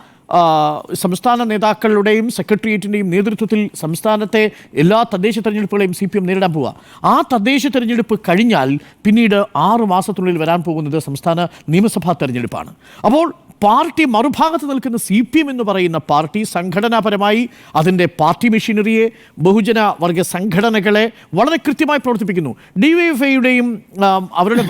സംസ്ഥാന നേതാക്കളുടെയും സെക്രട്ടേറിയറ്റിൻ്റെയും നേതൃത്വത്തിൽ സംസ്ഥാനത്തെ എല്ലാ തദ്ദേശ തെരഞ്ഞെടുപ്പുകളെയും CPM നേരിടാൻ പോവുക. ആ തദ്ദേശ തെരഞ്ഞെടുപ്പ് കഴിഞ്ഞാൽ പിന്നീട് 6 മാസത്തിനുള്ളിൽ വരാൻ പോകുന്നത് സംസ്ഥാന നിയമസഭാ തെരഞ്ഞെടുപ്പാണ്. അപ്പോൾ പാർട്ടി മറുഭാഗത്ത് നിൽക്കുന്ന CPM എന്ന് പറയുന്ന പാർട്ടി സംഘടനാപരമായി അതിൻ്റെ പാർട്ടി മെഷീനറിയെ, ബഹുജന വർഗ സംഘടനകളെ വളരെ കൃത്യമായി പ്രവർത്തിപ്പിക്കുന്നു. DYFIയുടെയും അവരുടെ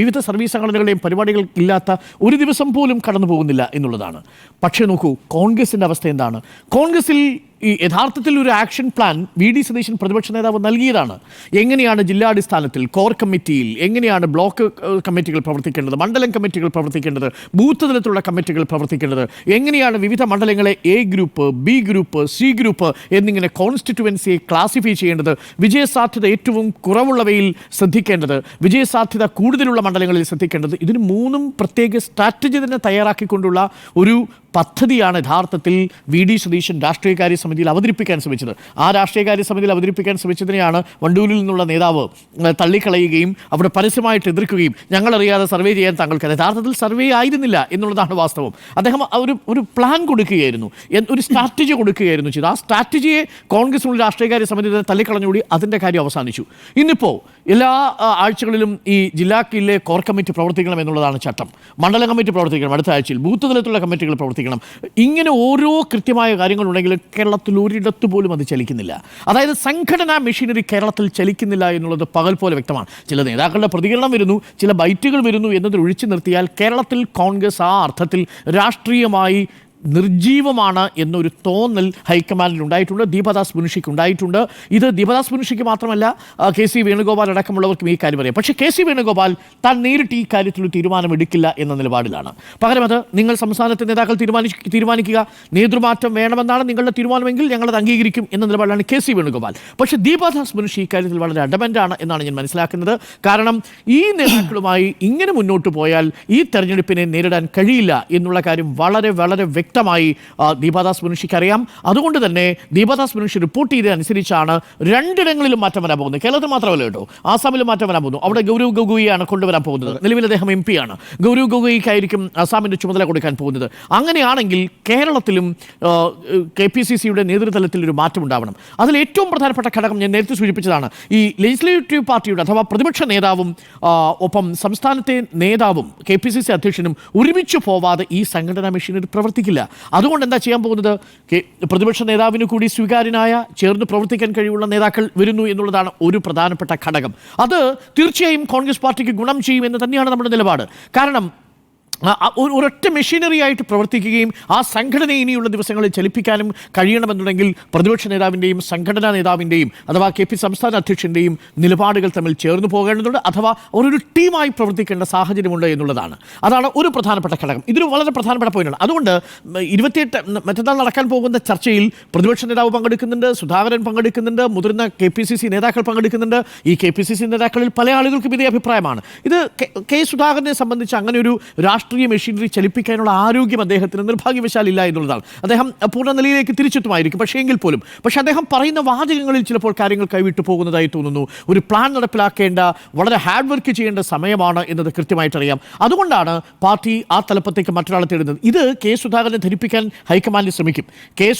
വിവിധ സർവീസ് സംഘടനകളുടെയും പരിപാടികൾ ഇല്ലാത്ത ഒരു ദിവസം പോലും കടന്നു പോകുന്നില്ല എന്നുള്ളതാണ്. പക്ഷേ നോക്കൂ, കോൺഗ്രസിൻ്റെ അവസ്ഥ എന്താണ്? കോൺഗ്രസിൽ ഈ യഥാർത്ഥത്തിൽ ഒരു ആക്ഷൻ പ്ലാൻ VD സതീശൻ പ്രതിപക്ഷ നേതാവ് നൽകിയതാണ്. എങ്ങനെയാണ് ജില്ലാടിസ്ഥാനത്തിൽ കോർ കമ്മിറ്റിയിൽ എങ്ങനെയാണ് ബ്ലോക്ക് കമ്മിറ്റികൾ പ്രവർത്തിക്കേണ്ടത്, മണ്ഡലം കമ്മിറ്റികൾ പ്രവർത്തിക്കേണ്ടത്, ബൂത്ത് തലത്തിലുള്ള കമ്മിറ്റികൾ പ്രവർത്തിക്കേണ്ടത്, എങ്ങനെയാണ് വിവിധ മണ്ഡലങ്ങളെ A group, B group, C group എന്നിങ്ങനെ കോൺസ്റ്റിറ്റ്യുവൻസിയെ ക്ലാസിഫൈ ചെയ്യേണ്ടത്, വിജയസാധ്യത ഏറ്റവും കുറവുള്ളവയിൽ ശ്രദ്ധിക്കേണ്ടത്, വിജയസാധ്യത കൂടുതലുള്ള മണ്ഡലങ്ങളിൽ ശ്രദ്ധിക്കേണ്ടത്, ഇതിന് 3 പ്രത്യേക സ്ട്രാറ്റജി തന്നെ തയ്യാറാക്കിക്കൊണ്ടുള്ള ഒരു പദ്ധതിയാണ് യഥാർത്ഥത്തിൽ VD സതീശൻ രാഷ്ട്രീയകാര്യ സമിതിയിൽ അവതരിപ്പിക്കാൻ ശ്രമിച്ചത്. ആ രാഷ്ട്രീയകാര്യ സമിതിയിൽ അവതരിപ്പിക്കാൻ ശ്രമിച്ചതിനെയാണ് വണ്ടൂരിൽ നിന്നുള്ള നേതാവ് തള്ളിക്കളയുകയും അവിടെ പരസ്യമായിട്ട് എതിർക്കുകയും ഞങ്ങളറിയാതെ സർവേ ചെയ്യാൻ താങ്കൾക്ക്, യഥാർത്ഥത്തിൽ സർവേ ആയിരുന്നില്ല എന്നുള്ളതാണ് വാസ്തവം. അദ്ദേഹം ഒരു പ്ലാൻ കൊടുക്കുകയായിരുന്നു, ഒരു സ്ട്രാറ്റജി കൊടുക്കുകയായിരുന്നു ചെയ്ത്. ആ സ്ട്രാറ്റജിയെ കോൺഗ്രസിനുള്ള രാഷ്ട്രീയകാര്യ സമിതി തള്ളിക്കളഞ്ഞുകൂടി അതിൻ്റെ കാര്യം അവസാനിച്ചു. ഇന്നിപ്പോൾ എല്ലാ ആഴ്ചകളിലും ഈ ജില്ലാക്കിലെ കോർ കമ്മിറ്റി പ്രവർത്തിക്കണം എന്നുള്ളതാണ് ചട്ടം. മണ്ഡലം കമ്മിറ്റി പ്രവർത്തിക്കണം, അടുത്ത ആഴ്ചയിൽ ബൂത്ത് തലത്തിലുള്ള കമ്മിറ്റികൾ പ്രവർത്തിക്കണം. ഇങ്ങനെ ഓരോ കൃത്യമായ കാര്യങ്ങളുണ്ടെങ്കിലും കേരളത്തിൽ ഒരിടത്തു പോലും അത് ചലിക്കുന്നില്ല. അതായത് സംഘടനാ മെഷീനറി കേരളത്തിൽ ചലിക്കുന്നില്ല എന്നുള്ളത് പകൽ പോലെ വ്യക്തമാണ്. ചില നേതാക്കളുടെ പ്രതികരണം വരുന്നു, ചില ബൈറ്റുകൾ വരുന്നു എന്നതിൽ ഒഴിച്ചു നിർത്തിയാൽ കേരളത്തിൽ കോൺഗ്രസ് ആ അർത്ഥത്തിൽ രാഷ്ട്രീയമായി നിർജീവമാണ് എന്നൊരു തോന്നൽ ഹൈക്കമാൻഡിൽ ഉണ്ടായിട്ടുണ്ട്, ദീപദാസ് മുൻഷിക്ക് ഉണ്ടായിട്ടുണ്ട്. ഇത് ദീപദാസ് മുൻഷിക്ക് മാത്രമല്ല, KC വേണുഗോപാൽ അടക്കമുള്ളവർക്കും ഈ കാര്യം അറിയാം. പക്ഷേ KC വേണുഗോപാൽ താൻ നേരിട്ട് ഈ കാര്യത്തിൽ ഒരു തീരുമാനമെടുക്കില്ല എന്ന നിലപാടിലാണ്. പകരം അത് നിങ്ങൾ സംസ്ഥാനത്തെ നേതാക്കൾ തീരുമാനിക്കുക, നേതൃമാറ്റം വേണമെന്നാണ് നിങ്ങളുടെ തീരുമാനമെങ്കിൽ ഞങ്ങളത് അംഗീകരിക്കും എന്ന നിലപാടിലാണ് KC വേണുഗോപാൽ. പക്ഷേ ദീപദാസ് മുൻഷി ഈ കാര്യത്തിൽ വളരെ അഡമൻ്റാണ് എന്നാണ് ഞാൻ മനസ്സിലാക്കുന്നത്. കാരണം ഈ നേതാക്കളുമായി ഇങ്ങനെ മുന്നോട്ട് പോയാൽ ഈ തെരഞ്ഞെടുപ്പിനെ നേരിടാൻ കഴിയില്ല എന്നുള്ള കാര്യം വളരെ വളരെ വ്യക്തമാണ് വ്യക്തമായി ദീപാദാസ് മുൻഷിക്ക് അറിയാം. അതുകൊണ്ട് തന്നെ ദീപാദാസ് മുൻഷി റിപ്പോർട്ട് ചെയ്തതനുസരിച്ചാണ് രണ്ടിടങ്ങളിലും മാറ്റം വരാൻ പോകുന്നത്. കേരളത്തിൽ മാത്രമല്ല കേട്ടോ, ആസാമിലും മാറ്റം വരാൻ പോകുന്നു. അവിടെ ഗൗരവ് ഗൊഗോയിയാണ് കൊണ്ടുവരാൻ പോകുന്നത്. നിലവിൽ അദ്ദേഹം MP ആണ്. ഗൗരവ് ഗൊഗോയിക്കായിരിക്കും ആസാമിൻ്റെ ചുമതല കൊടുക്കാൻ പോകുന്നത്. അങ്ങനെയാണെങ്കിൽ കേരളത്തിലും KPCCയുടെ നേതൃത്വത്തിൽ ഒരു മാറ്റം ഉണ്ടാവണം. അതിൽ ഏറ്റവും പ്രധാനപ്പെട്ട ഘടകം ഞാൻ നേരത്തെ സൂചിപ്പിച്ചതാണ്. ഈ ലെജിസ്ലേറ്റീവ് പാർട്ടിയുടെ അഥവാ പ്രതിപക്ഷ നേതാവും ഒപ്പം സംസ്ഥാനത്തെ നേതാവും KPCC അധ്യക്ഷനും ഒരുമിച്ച് പോവാതെ ഈ സംഘടനാ മെഷീനറി പ്രവർത്തിക്കില്ല. അതുകൊണ്ട് എന്താ ചെയ്യാൻ പോകുന്നത്? പ്രതിപക്ഷ നേതാവിന് കൂടി സ്വീകാര്യനായ ചേർന്ന് പ്രവർത്തിക്കാൻ കഴിവുള്ള നേതാക്കൾ വരുന്നു എന്നുള്ളതാണ് ഒരു പ്രധാനപ്പെട്ട ഘടകം. അത് തീർച്ചയായും കോൺഗ്രസ് പാർട്ടിക്ക് ഗുണം ചെയ്യുമെന്ന് തന്നെയാണ് നമ്മുടെ നിലപാട്. കാരണം ഒരൊറ്റ മെഷീനറി ആയിട്ട് പ്രവർത്തിക്കുകയും ആ സംഘടനയെ ഇനിയുള്ള ദിവസങ്ങളിൽ ചലിപ്പിക്കാനും കഴിയണമെന്നുണ്ടെങ്കിൽ പ്രതിപക്ഷ നേതാവിൻ്റെയും സംഘടനാ നേതാവിൻ്റെയും അഥവാ സംസ്ഥാന അധ്യക്ഷൻ്റെയും നിലപാടുകൾ തമ്മിൽ ചേർന്ന് പോകേണ്ടതുണ്ട്. അഥവാ ഒരു ടീമായി പ്രവർത്തിക്കേണ്ട സാഹചര്യമുണ്ട് എന്നുള്ളതാണ്. അതാണ് ഒരു പ്രധാനപ്പെട്ട ഘടകം. ഇതൊരു വളരെ പ്രധാനപ്പെട്ട പോയിന്റാണ്. അതുകൊണ്ട് 28 മറ്റന്നാൾ നടക്കാൻ പോകുന്ന ചർച്ചയിൽ പ്രതിപക്ഷ നേതാവ് പങ്കെടുക്കുന്നുണ്ട്, സുധാകരൻ പങ്കെടുക്കുന്നുണ്ട്, മുതിർന്ന KPCC നേതാക്കൾ പങ്കെടുക്കുന്നുണ്ട്. ഈ KPCC നേതാക്കളിൽ പല ആളുകൾക്കും ഇതേ അഭിപ്രായമാണ്. ഇത് K സുധാകരനെ സംബന്ധിച്ച് അങ്ങനെ ഒരു രാഷ്ട്രീയ മെഷീനറി ചലിപ്പിക്കാനുള്ള ആരോഗ്യം അദ്ദേഹത്തിന് നിർഭാഗ്യവശാൽ ഇല്ല എന്നുള്ളതാണ്. അദ്ദേഹം പൂർണ്ണ നിലയിലേക്ക് തിരിച്ചെത്തുമായിരിക്കും, പക്ഷേ എങ്കിൽ പോലും അദ്ദേഹം പറയുന്ന വാചകങ്ങളിൽ ചിലപ്പോൾ കാര്യങ്ങൾ കൈവിട്ടു പോകുന്നതായി തോന്നുന്നു. ഒരു പ്ലാൻ നടപ്പിലാക്കേണ്ട, വളരെ ഹാർഡ് വർക്ക് ചെയ്യേണ്ട സമയമാണ് എന്നത് കൃത്യമായിട്ടറിയാം. അതുകൊണ്ടാണ് പാർട്ടി ആ തലപ്പത്തേക്ക് മറ്റൊരാളെ തേടുന്നത്. ഇത് സുധാകരനെ ധരിപ്പിക്കാൻ ഹൈക്കമാൻഡ് ശ്രമിക്കും.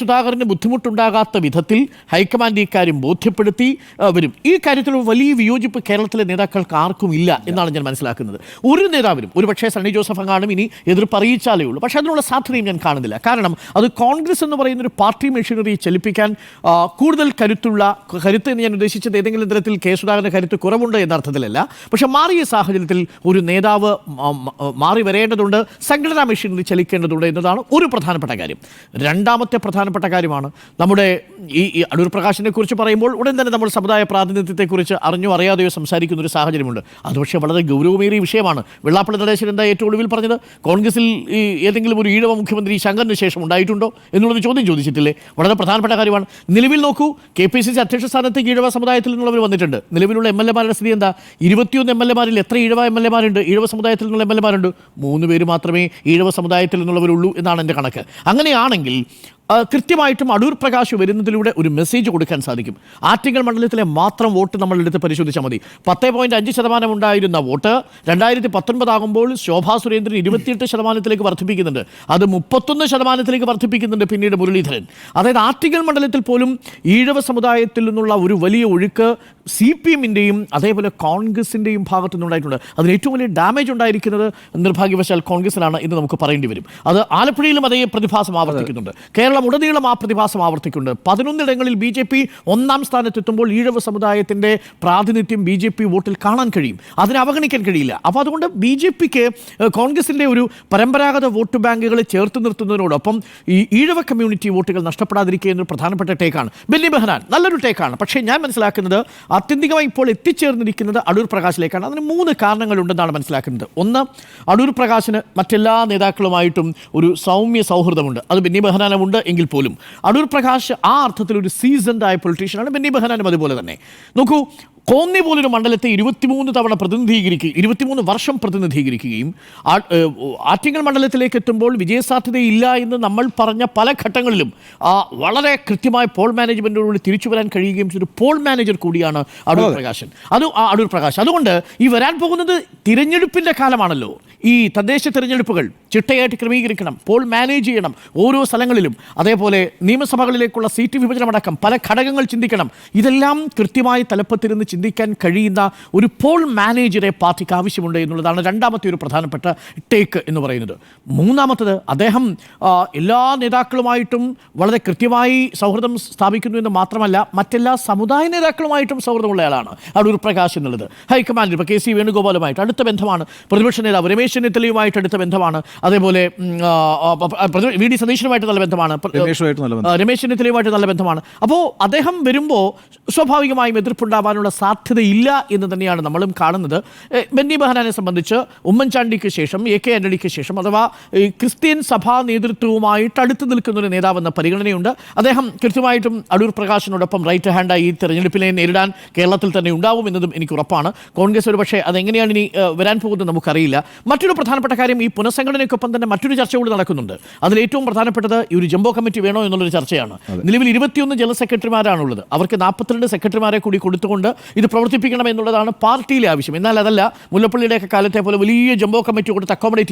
സുധാകരന് ബുദ്ധിമുട്ടുണ്ടാകാത്ത വിധത്തിൽ ഹൈക്കമാൻഡ് ഇക്കാര്യം ബോധ്യപ്പെടുത്തി വരും. ഈ കാര്യത്തിൽ വലിയ വിയോജിപ്പ് കേരളത്തിലെ നേതാക്കൾക്ക് ആർക്കും ഇല്ല എന്നാണ് ഞാൻ മനസ്സിലാക്കുന്നത്. ഒരു നേതാവിനും, ഒരു പക്ഷേ സണ്ണി ജോസഫ് അങ്ങാണ് ഇനി എതിർപ്പ് അറിയിച്ചാലേ ഉള്ളൂ. പക്ഷേ അതിനുള്ള സാധ്യതയും ഞാൻ കാണുന്നില്ല. കാരണം അത് കോൺഗ്രസ് എന്ന് പറയുന്ന ഒരു പാർട്ടി മെഷീനറി ചലിപ്പിക്കാൻ കൂടുതൽ കരുത്ത് എന്ന് ഞാൻ ഉദ്ദേശിച്ചത് ഏതെങ്കിലും തരത്തിൽ സുധാകരൻ്റെ കരുത്ത് കുറവുണ്ട് എന്ന അർത്ഥത്തിലല്ല. പക്ഷെ മാറിയ സാഹചര്യത്തിൽ ഒരു നേതാവ് മാറി വരേണ്ടതുണ്ട്, സംഘടനാ മെഷീനറി ചലിക്കേണ്ടതുണ്ട് എന്നതാണ് ഒരു പ്രധാനപ്പെട്ട കാര്യം. രണ്ടാമത്തെ പ്രധാനപ്പെട്ട കാര്യമാണ് നമ്മുടെ ഈ അടൂർ പ്രകാശിനെ കുറിച്ച് പറയുമ്പോൾ ഉടൻ തന്നെ നമ്മൾ സമുദായ പ്രാതിനിധ്യത്തെക്കുറിച്ച് അറിഞ്ഞോ അറിയാതെയോ സംസാരിക്കുന്ന ഒരു സാഹചര്യമുണ്ട്. അത് പക്ഷേ വളരെ ഗൗരവമേറിയ വിഷയമാണ്. വെള്ളാപ്പള്ളി നടേശൻ എന്താ ഏറ്റവും ഒടുവിൽ പറഞ്ഞത്? കോൺഗ്രസിൽ ഈ ഏതെങ്കിലും ഒരു ഈഴവ മുഖ്യമന്ത്രി ശങ്കറിന് ശേഷം ഉണ്ടായിട്ടുണ്ടോ എന്നുള്ളത് ചോദ്യം ചോദിച്ചിട്ടില്ലേ? വളരെ പ്രധാനപ്പെട്ട കാര്യമാണ്. നിലവിൽ നോക്കൂ, KPCC അധ്യക്ഷ സ്ഥാനത്തേക്ക് ഈഴവ സമുദായത്തിൽ നിന്നുള്ളവർ വന്നിട്ടുണ്ട്. നിലവിലുള്ള MLA-മാരുടെ സ്ഥിതി എന്താ? 21 MLA-മാരിൽ എത്ര ഈഴവ MLA-മാരുണ്ട്? ഈഴവ സമുദായത്തിൽ നിന്നുള്ള MLA-മാരുണ്ട് 3 പേര് മാത്രമേ ഈഴവ സമുദായത്തിൽ നിന്നുള്ളവരുള്ളൂ എന്നാണ് എൻ്റെ കണക്ക്. അങ്ങനെയാണെങ്കിൽ കൃത്യമായിട്ടും അടൂർ പ്രകാശ് വരുന്നതിലൂടെ ഒരു മെസ്സേജ് കൊടുക്കാൻ സാധിക്കും. ആറ്റിങ്ങൽ മണ്ഡലത്തിലെ മാത്രം വോട്ട് നമ്മൾ എടുത്ത് പരിശോധിച്ചാൽ മതി. 10.5% ഉണ്ടായിരുന്ന വോട്ട് 2019 ആകുമ്പോൾ ശോഭാ സുരേന്ദ്രൻ 28% വർദ്ധിപ്പിക്കുന്നുണ്ട്. അത് 31% വർദ്ധിപ്പിക്കുന്നുണ്ട് പിന്നീട് മുരളീധരൻ. അതായത് ആറ്റിങ്ങൽ മണ്ഡലത്തിൽ പോലും ഈഴവ സമുദായത്തിൽ നിന്നുള്ള ഒരു വലിയ ഒഴുക്ക് CPM-ൻ്റെയും അതേപോലെ കോൺഗ്രസിൻ്റെയും ഭാഗത്തു നിന്നുണ്ടായിട്ടുണ്ട്. അതിന് ഏറ്റവും വലിയ ഡാമേജ് ഉണ്ടായിരിക്കുന്നത് നിർഭാഗ്യവശാൽ കോൺഗ്രസിനാണ് എന്ന് നമുക്ക് പറയേണ്ടി വരും. അത് ആലപ്പുഴയിലും അതേ പ്രതിഭാസം ആവർത്തിക്കുന്നുണ്ട്. കേരളം ഉടനീളം ആ പ്രതിഭാസം ആവർത്തിക്കുന്നുണ്ട്. 11 ഇടങ്ങളിൽ BJP 1ാം സ്ഥാനത്തെത്തുമ്പോൾ ഈഴവ സമുദായത്തിൻ്റെ പ്രാതിനിധ്യം BJP വോട്ടിൽ കാണാൻ കഴിയും. അതിനെ അവഗണിക്കാൻ കഴിയില്ല. അപ്പോൾ അതുകൊണ്ട് BJPക്ക് കോൺഗ്രസിൻ്റെ ഒരു പരമ്പരാഗത വോട്ട് ബാങ്കുകളെ ചേർത്ത് നിർത്തുന്നതിനോടൊപ്പം ഈ ഈഴവ കമ്മ്യൂണിറ്റി വോട്ടുകൾ നഷ്ടപ്പെടാതിരിക്കുക എന്നൊരു പ്രധാനപ്പെട്ട ടേക്കാണ്. ബെന്നി ബെഹനാൻ നല്ലൊരു ടേക്കാണ്. പക്ഷേ ഞാൻ മനസ്സിലാക്കുന്നത് ആത്യന്തികമായി ഇപ്പോൾ എത്തിച്ചേർന്നിരിക്കുന്നത് അടൂർ പ്രകാശിലേക്കാണ്. അതിന് 3 കാരണങ്ങളുണ്ടെന്നാണ് മനസ്സിലാക്കുന്നത്. ഒന്ന്, അടൂർ പ്രകാശിന് മറ്റെല്ലാ നേതാക്കളുമായിട്ടും ഒരു സൗമ്യ സൗഹൃദമുണ്ട്. അത് ബെന്നി ബെഹനാനുമുണ്ട് എങ്കിൽ പോലും അടൂർ പ്രകാശ് ആ അർത്ഥത്തിൽ ഒരു സീസൺഡ് ആയ പൊളിറ്റീഷ്യനാണ്. ബെന്നി ബെഹനാനും അതുപോലെ തന്നെ. നോക്കൂ, കോന്നി പോലൊരു മണ്ഡലത്തെ 23 തവണ 23 വർഷം പ്രതിനിധീകരിക്കുകയും ആറ്റിങ്ങൽ മണ്ഡലത്തിലേക്ക് എത്തുമ്പോൾ വിജയസാധ്യതയില്ല എന്ന് നമ്മൾ പറഞ്ഞ പല ഘട്ടങ്ങളിലും വളരെ കൃത്യമായ പോൾ മാനേജ്മെൻറ്റോടുകൂടി തിരിച്ചു വരാൻ കഴിയുകയും ചെയ്തൊരു പോൾ മാനേജർ കൂടിയാണ് അടൂർ പ്രകാശ്. അതുകൊണ്ട് ഈ വരാൻ പോകുന്നത് തിരഞ്ഞെടുപ്പിൻ്റെ കാലമാണല്ലോ. ഈ തദ്ദേശ തിരഞ്ഞെടുപ്പുകൾ ചിട്ടയായിട്ട് ക്രമീകരിക്കണം, പോൾ മാനേജ് ചെയ്യണം ഓരോ സ്ഥലങ്ങളിലും. അതേപോലെ നിയമസഭകളിലേക്കുള്ള സീറ്റ് വിഭജനമടക്കം പല ഘടകങ്ങൾ ചിന്തിക്കണം. ഇതെല്ലാം കൃത്യമായി തലപ്പത്തിരുന്ന് ചിന്തിക്കാൻ കഴിയുന്ന ഒരു പോൾ മാനേജറെ പാർട്ടിക്ക് ആവശ്യമുണ്ട് എന്നുള്ളതാണ് രണ്ടാമത്തെ ഒരു പ്രധാനപ്പെട്ട ടേക്ക് എന്ന് പറയുന്നത്. മൂന്നാമത്തത്, അദ്ദേഹം എല്ലാ നേതാക്കളുമായിട്ടും വളരെ കൃത്യമായി സൗഹൃദം സ്ഥാപിക്കുന്നു എന്ന് മാത്രമല്ല മറ്റെല്ലാ സമുദായ നേതാക്കളുമായിട്ടും സൗഹൃദമുള്ളയാളാണ് അടൂർ പ്രകാശ് എന്നുള്ളത്. ഹൈക്കമാൻഡിൽ ഇപ്പോൾ KC വേണുഗോപാലുമായിട്ട് അടുത്ത ബന്ധമാണ്. പ്രതിപക്ഷ നേതാവ് രമേശ് ചെന്നിത്തലയുമായിട്ട് അടുത്ത ബന്ധമാണ്. അതേപോലെ VD സതീശനുമായിട്ട് നല്ല ബന്ധമാണ്. രമേശ് ചെന്നിത്തലയുമായിട്ട് നല്ല ബന്ധമാണ്. അപ്പോൾ അദ്ദേഹം വരുമ്പോൾ സ്വാഭാവികമായും എതിർപ്പുണ്ടാവാനുള്ള സാധ്യതയില്ല എന്ന് തന്നെയാണ് നമ്മളും കാണുന്നത്. ബെന്നി ബെഹനാനെ സംബന്ധിച്ച് ഉമ്മൻചാണ്ടിക്ക് ശേഷം AK ആന്റണിക്ക് ശേഷം അഥവാ ക്രിസ്ത്യൻ സഭാ നേതൃത്വവുമായിട്ട് അടുത്ത് നിൽക്കുന്ന ഒരു നേതാവെന്ന പരിഗണനയുണ്ട്. അദ്ദേഹം കൃത്യമായിട്ടും അടൂർ പ്രകാശിനോടൊപ്പം റൈറ്റ് ഹാൻഡായി ഈ തെരഞ്ഞെടുപ്പിനെ നേരിടാൻ കേരളത്തിൽ തന്നെ ഉണ്ടാവും എന്നതും എനിക്ക് ഉറപ്പാണ്. കോൺഗ്രസ് ഒരു പക്ഷേ അതെങ്ങനെയാണ് ഇനി വരാൻ പോകുന്നത് നമുക്കറിയില്ല. മറ്റൊരു പ്രധാനപ്പെട്ട കാര്യം, ഈ പുനഃസംഘടനയ്ക്കൊപ്പം തന്നെ മറ്റൊരു ചർച്ച കൂടി നടക്കുന്നുണ്ട്. അതിൽ ഏറ്റവും പ്രധാനപ്പെട്ടത് ഈ ഒരു ജംബോ കമ്മിറ്റി വേണോ എന്നുള്ളൊരു ചർച്ചയാണ്. നിലവിൽ 21 ജനറൽ സെക്രട്ടറിമാരാണുള്ളത്. അവർക്ക് 42 സെക്രട്ടറിമാരെ കൂടി കൊടുത്തുകൊണ്ട് ഇത് പ്രവർത്തിപ്പിക്കണം എന്നുള്ളതാണ് പാർട്ടിയിലെ ആവശ്യം. എന്നാൽ അതല്ല, മുല്ലപ്പള്ളിയുടെയൊക്കെ കാലത്തെ പോലെ വലിയ ജംബോ കമ്മിറ്റി കൊടുത്ത്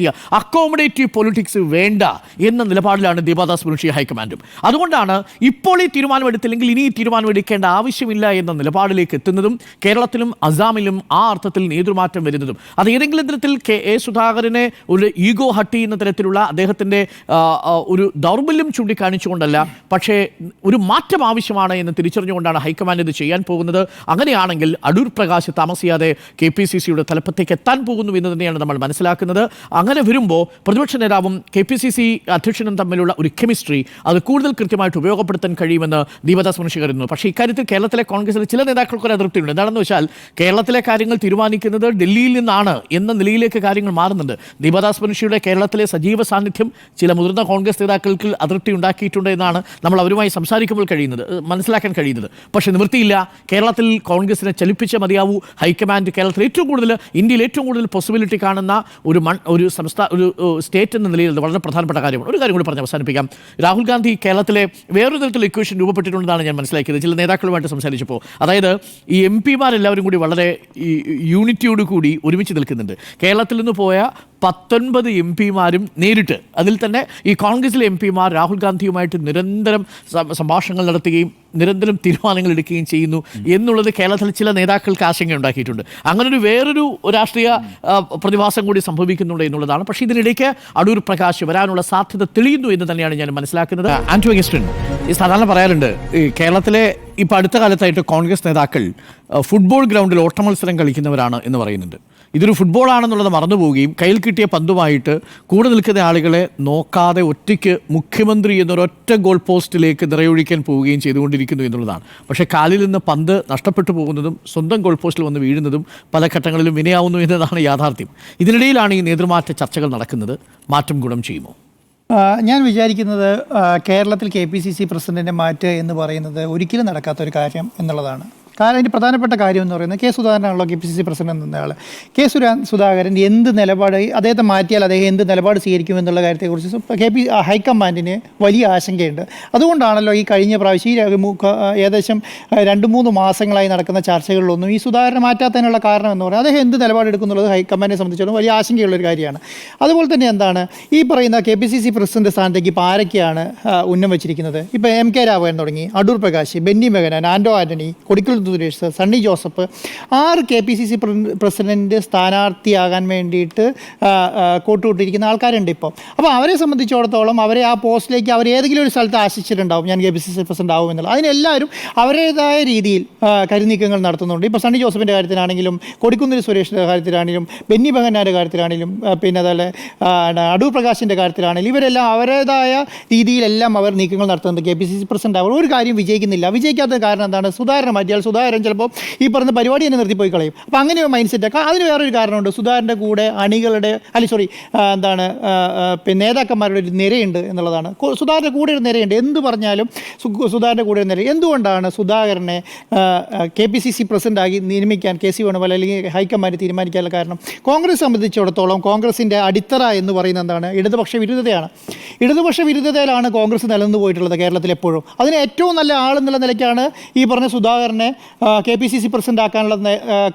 അക്കോമഡേറ്റീവ് പൊളിറ്റിക്സ് വേണ്ട എന്ന നിലപാടിലാണ് ദീപാദാസ് മുൻഷി ഹൈക്കമാൻഡും. അതുകൊണ്ടാണ് ഇപ്പോൾ ഈ തീരുമാനമെടുത്തില്ലെങ്കിൽ ഇനി ഈ തീരുമാനമെടുക്കേണ്ട ആവശ്യമില്ല എന്ന നിലപാടിലേക്ക് എത്തുന്നതും കേരളത്തിലും അസാമിലും ആ അർത്ഥത്തിൽ നേതൃമാറ്റം വരുന്നതും. അത് ഏതെങ്കിലും തരത്തിൽ A സുധാകരനെ ഒരു ഈഗോ ഹട്ടി എന്ന തരത്തിലുള്ള അദ്ദേഹത്തിൻ്റെ ഒരു ദൗർബല്യം ചൂണ്ടിക്കാണിച്ചുകൊണ്ടല്ല, പക്ഷേ ഒരു മാറ്റം ആവശ്യമാണ് എന്ന് തിരിച്ചറിഞ്ഞുകൊണ്ടാണ് ഹൈക്കമാൻഡ് ഇത് ചെയ്യാൻ പോകുന്നത്. അങ്ങനെയാണെങ്കിൽ അടൂർ പ്രകാശ് താമസിയാതെ KPCCയുടെ തലപ്പത്തേക്ക് എത്താൻ പോകുന്നു എന്ന് തന്നെയാണ് നമ്മൾ മനസ്സിലാക്കുന്നത്. അങ്ങനെ വരുമ്പോൾ പ്രതിപക്ഷ നേതാവും KPCC അധ്യക്ഷനും തമ്മിലുള്ള ഒരു കെമിസ്ട്രി അത് കൂടുതൽ കൃത്യമായിട്ട് ഉപയോഗപ്പെടുത്താൻ കഴിയുമെന്ന് ദീപദാസ് മുൻഷി കരുതുന്നു. പക്ഷേ ഇക്കാര്യത്തിൽ കേരളത്തിലെ കോൺഗ്രസിലെ ചില നേതാക്കൾക്കൊരു അതൃപ്തിയുണ്ട്. എന്താണെന്ന് വെച്ചാൽ കേരളത്തിലെ കാര്യങ്ങൾ തീരുമാനിക്കുന്നത് ഡൽഹിയിൽ നിന്നാണ് എന്ന നിലയിലേക്ക് കാര്യങ്ങൾ മാറുന്നുണ്ട്. ദീപദാസ് മുൻഷിയുടെ കേരളത്തിലെ സജീവ സാന്നിധ്യം ചില മുതിർന്ന കോൺഗ്രസ് നേതാക്കൾക്ക് അതൃപ്തി ഉണ്ടാക്കിയിട്ടുണ്ട് എന്നാണ് നമ്മൾ അവരുമായി സംസാരിക്കുമ്പോൾ മനസ്സിലാക്കാൻ കഴിയുന്നത്. പക്ഷേ നിവൃത്തിയില്ല. കേരളത്തിൽ കോൺഗ്രസിനെ ചലിപ്പിച്ച മതിയാവൂ. ഹൈക്കമാൻഡ് കേരളത്തിൽ ഇന്ത്യയിൽ ഏറ്റവും കൂടുതൽ പോസിബിലിറ്റി കാണുന്ന ഒരു സ്റ്റേറ്റ് എന്ന നിലയിൽ വളരെ പ്രധാനപ്പെട്ട കാര്യമാണ്. ഒരു കാര്യം കൂടി പറഞ്ഞ് അവസാനിപ്പിക്കാം. രാഹുൽ ഗാന്ധി കേരളത്തിലെ വേറൊരു തരത്തിലുള്ള ഇക്വേഷൻ രൂപപ്പെട്ടിട്ടുണ്ടെന്നാണ് ഞാൻ മനസ്സിലാക്കിയത് ചില നേതാക്കളുമായിട്ട് സംസാരിച്ചപ്പോൾ. അതായത് ഈ MP-മാരെല്ലാവരും കൂടി വളരെ യൂണിറ്റിയോടുകൂടി ഒരുമിച്ച് നിൽക്കുന്നുണ്ട്. കേരളത്തിൽ നിന്ന് പോയ 19 MP-മാരും നേരിട്ട്, അതിൽ തന്നെ ഈ കോൺഗ്രസിലെ MP-മാർ രാഹുൽ ഗാന്ധിയുമായിട്ട് നിരന്തരം സംഭാഷണങ്ങൾ നടത്തുകയും നിരന്തരം തീരുമാനങ്ങൾ എടുക്കുകയും ചെയ്യുന്നു എന്നുള്ളത് കേരളത്തിൽ ചില നേതാക്കൾക്ക് ആശങ്കയുണ്ടാക്കിയിട്ടുണ്ട്. അങ്ങനൊരു വേറൊരു രാഷ്ട്രീയ പ്രതിഭാസം കൂടി സംഭവിക്കുന്നുണ്ട് എന്നുള്ളതാണ്. പക്ഷേ ഇതിനിടയ്ക്ക് അടൂർ പ്രകാശ് വരാനുള്ള സാധ്യത തെളിയുന്നു എന്ന് തന്നെയാണ് ഞാൻ മനസ്സിലാക്കുന്നത്. ആന്റോ അഗസ്റ്റിൻ, ഈ സാധാരണ പറയാറുണ്ട് ഈ കേരളത്തിലെ ഇപ്പോൾ അടുത്ത കാലത്തായിട്ട് കോൺഗ്രസ് നേതാക്കൾ ഫുട്ബോൾ ഗ്രൗണ്ടിൽ ഓട്ടമത്സരം കളിക്കുന്നവരാണ് എന്ന് പറയുന്നുണ്ട്. ഇതൊരു ഫുട്ബോളാണെന്നുള്ളത് മറന്നുപോവുകയും കയ്യിൽ കിട്ടിയ പന്തുമായിട്ട് കൂടെ നിൽക്കുന്ന ആളുകളെ നോക്കാതെ ഒറ്റയ്ക്ക് മുഖ്യമന്ത്രി എന്നൊരൊറ്റ ഗോൾ പോസ്റ്റിലേക്ക് നിറയൊഴിക്കാൻ പോവുകയും ചെയ്തുകൊണ്ടിരിക്കുന്നു എന്നുള്ളതാണ്. പക്ഷേ കാലിൽ നിന്ന് പന്ത് നഷ്ടപ്പെട്ടു പോകുന്നതും സ്വന്തം ഗോൾ പോസ്റ്റിൽ വന്ന് വീഴുന്നതും പല ഘട്ടങ്ങളിലും വിനയാവുന്നു എന്നതാണ് യാഥാർത്ഥ്യം. ഇതിനിടയിലാണ് ഈ നേതൃമാറ്റ ചർച്ചകൾ നടക്കുന്നത്. മാറ്റം ഗുണം ചെയ്യുമോ? ഞാൻ വിചാരിക്കുന്നത് കേരളത്തിൽ KPCC പ്രസിഡന്റിനെ മാറ്റുക എന്ന് പറയുന്നത് ഒരിക്കലും നടക്കാത്തൊരു കാര്യം എന്നുള്ളതാണ്. കാരണം അതിൻ്റെ പ്രധാനപ്പെട്ട കാര്യം എന്ന് പറയുന്നത് സുധാകരനാണല്ലോ KPCC പ്രസിഡന്റ് എന്നയാൾ. സുധാകരൻ എന്ത് നിലപാട്, അദ്ദേഹത്തെ മാറ്റിയാൽ അദ്ദേഹം എന്ത് നിലപാട് സ്വീകരിക്കും എന്നുള്ള കാര്യത്തെക്കുറിച്ച് ഹൈക്കമാൻഡിന് വലിയ ആശങ്കയുണ്ട്. അതുകൊണ്ടാണല്ലോ ഈ കഴിഞ്ഞ പ്രാവശ്യം ഏകദേശം 2-3 മാസങ്ങളായി നടക്കുന്ന ചർച്ചകളിലൊന്നും ഈ സുധാകരനെ മാറ്റാത്തതിനുള്ള കാരണം എന്ന് പറയുന്നത് അദ്ദേഹം എന്ത് നിലപാടെടുക്കുന്നുള്ളത് ഹൈക്കമാൻഡിനെ സംബന്ധിച്ചിടത്തോളം വലിയ ആശങ്കയുള്ളൊരു കാര്യമാണ്. അതുപോലെ തന്നെ എന്താണ് ഈ പറയുന്ന KPCC പ്രസിഡന്റ് സ്ഥാനത്തേക്ക് ഇപ്പോൾ ആരൊക്കെയാണ് ഉന്നം വെച്ചിരിക്കുന്നത്? ഇപ്പോൾ MK രാഘവൻ തുടങ്ങി, അടൂർ പ്രകാശ്, ബെന്നി ബെഹനാൻ, ആന്റോ ആന്റണി, കൊടിക്കുന്നിൽ സുരേഷ്, സണ്ണി ജോസഫ്, 6 KPCC പ്രസിഡന്റ് സ്ഥാനാർത്ഥിയാകാൻ വേണ്ടിയിട്ട് കൂട്ടുകൂട്ടിയിരിക്കുന്ന ആൾക്കാരുണ്ട് ഇപ്പോൾ. അപ്പോൾ അവരെ സംബന്ധിച്ചിടത്തോളം അവരെ ആ പോസ്റ്റിലേക്ക് അവർ ഏതെങ്കിലും ഒരു സ്ഥലത്ത് ആശിച്ചിട്ടുണ്ടാവും ഞാൻ KPCC പ്രസിഡന്റ് ആവും എന്നുള്ളത്. അതിനെല്ലാവരും അവരുടേതായ രീതിയിൽ കരുനീക്കങ്ങൾ നടത്തുന്നുണ്ട്. ഇപ്പോൾ സണ്ണി ജോസഫിൻ്റെ കാര്യത്തിലാണെങ്കിലും കൊടിക്കുന്നിൽ സുരേഷിൻ്റെ കാര്യത്തിലാണെങ്കിലും ബെന്നി ബെഹനാൻ്റെ കാര്യത്തിലാണെങ്കിലും പിന്നെ അതുപോലെ അടൂർ പ്രകാശിൻ്റെ കാര്യത്തിലാണെങ്കിലും ഇവരെല്ലാം അവരുടേതായ രീതിയിലെല്ലാം അവർ നീക്കങ്ങൾ നടത്തുന്നുണ്ട്. KPCC പ്രസിഡന്റ് അവർ ഒരു കാര്യം വിജയിക്കാത്ത കാരണം എന്താണ്? സുധാകരനെ മാറ്റിയാൽ സുധാകരൻ ചിലപ്പോൾ ഈ പറഞ്ഞ പരിപാടി തന്നെ നിർത്തിപ്പോയി കളയും. അപ്പോൾ അങ്ങനെ മൈൻഡ് സെറ്റ്. അതിന് വേറൊരു കാരണമുണ്ട്. സുധാകരൻ്റെ കൂടെ നേതാക്കന്മാരുടെ ഒരു നിരയുണ്ട് എന്നുള്ളതാണ്. സുധാകരൻ്റെ കൂടെ ഒരു നിരയുണ്ട്. എന്ത് പറഞ്ഞാലും സുധാകരൻ്റെ കൂടെ ഒരു നിര. എന്തുകൊണ്ടാണ് സുധാകരനെ KPCC പ്രസിഡന്റാക്കി നിയമിക്കാൻ KC വേണുപോലെ അല്ലെങ്കിൽ ഹൈക്കമാൻഡ് തീരുമാനിക്കാനുള്ള കാരണം? കോൺഗ്രസ് സംബന്ധിച്ചിടത്തോളം കോൺഗ്രസിൻ്റെ അടിത്തറ എന്ന് പറയുന്നത് എന്താണ്? ഇടതുപക്ഷ വിരുദ്ധതയാണ്. ഇടതുപക്ഷ വിരുദ്ധതയിലാണ് കോൺഗ്രസ് നിലനിന്ന് പോയിട്ടുള്ളത് കേരളത്തിൽ എപ്പോഴും. അതിന് ഏറ്റവും നല്ല ആളെന്നുള്ള നിലയ്ക്കാണ് ഈ പറഞ്ഞ സുധാകരനെ KPCC പ്രസിഡന്റ് ആക്കാനുള്ള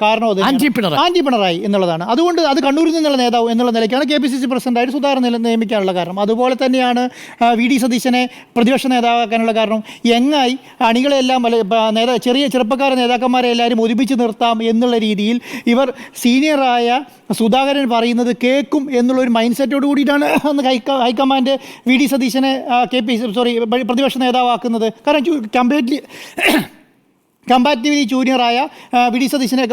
കാരണം ആന്റി പിണറായി എന്നുള്ളതാണ്. അതുകൊണ്ട് അത് കണ്ണൂരിൽ നിന്നുള്ള നേതാവ് എന്നുള്ള നിലയ്ക്കാണ് KPCC പ്രസിഡന്റായിട്ട് സുധാകരൻ നിയമിക്കാനുള്ള കാരണം. അതുപോലെ തന്നെയാണ് VD സതീശനെ പ്രതിപക്ഷ നേതാവാക്കാനുള്ള കാരണം. യങ്ങായി അണികളെല്ലാം ചെറുപ്പക്കാരെ നേതാക്കന്മാരെ എല്ലാവരും ഒരുമിച്ച് നിർത്താം എന്നുള്ള രീതിയിൽ ഇവർ സീനിയറായ സുധാകരൻ പറയുന്നത് കേൾക്കും എന്നുള്ളൊരു മൈൻഡ് സെറ്റോട് കൂടിയിട്ടാണ് അന്ന് ഹൈക്കമാൻഡ് VD സതീശനെ പ്രതിപക്ഷ നേതാവാക്കുന്നത്. കാരണം കമ്പാരിറ്റീവ്ലി ജൂനിയറായ VD സതീശനെ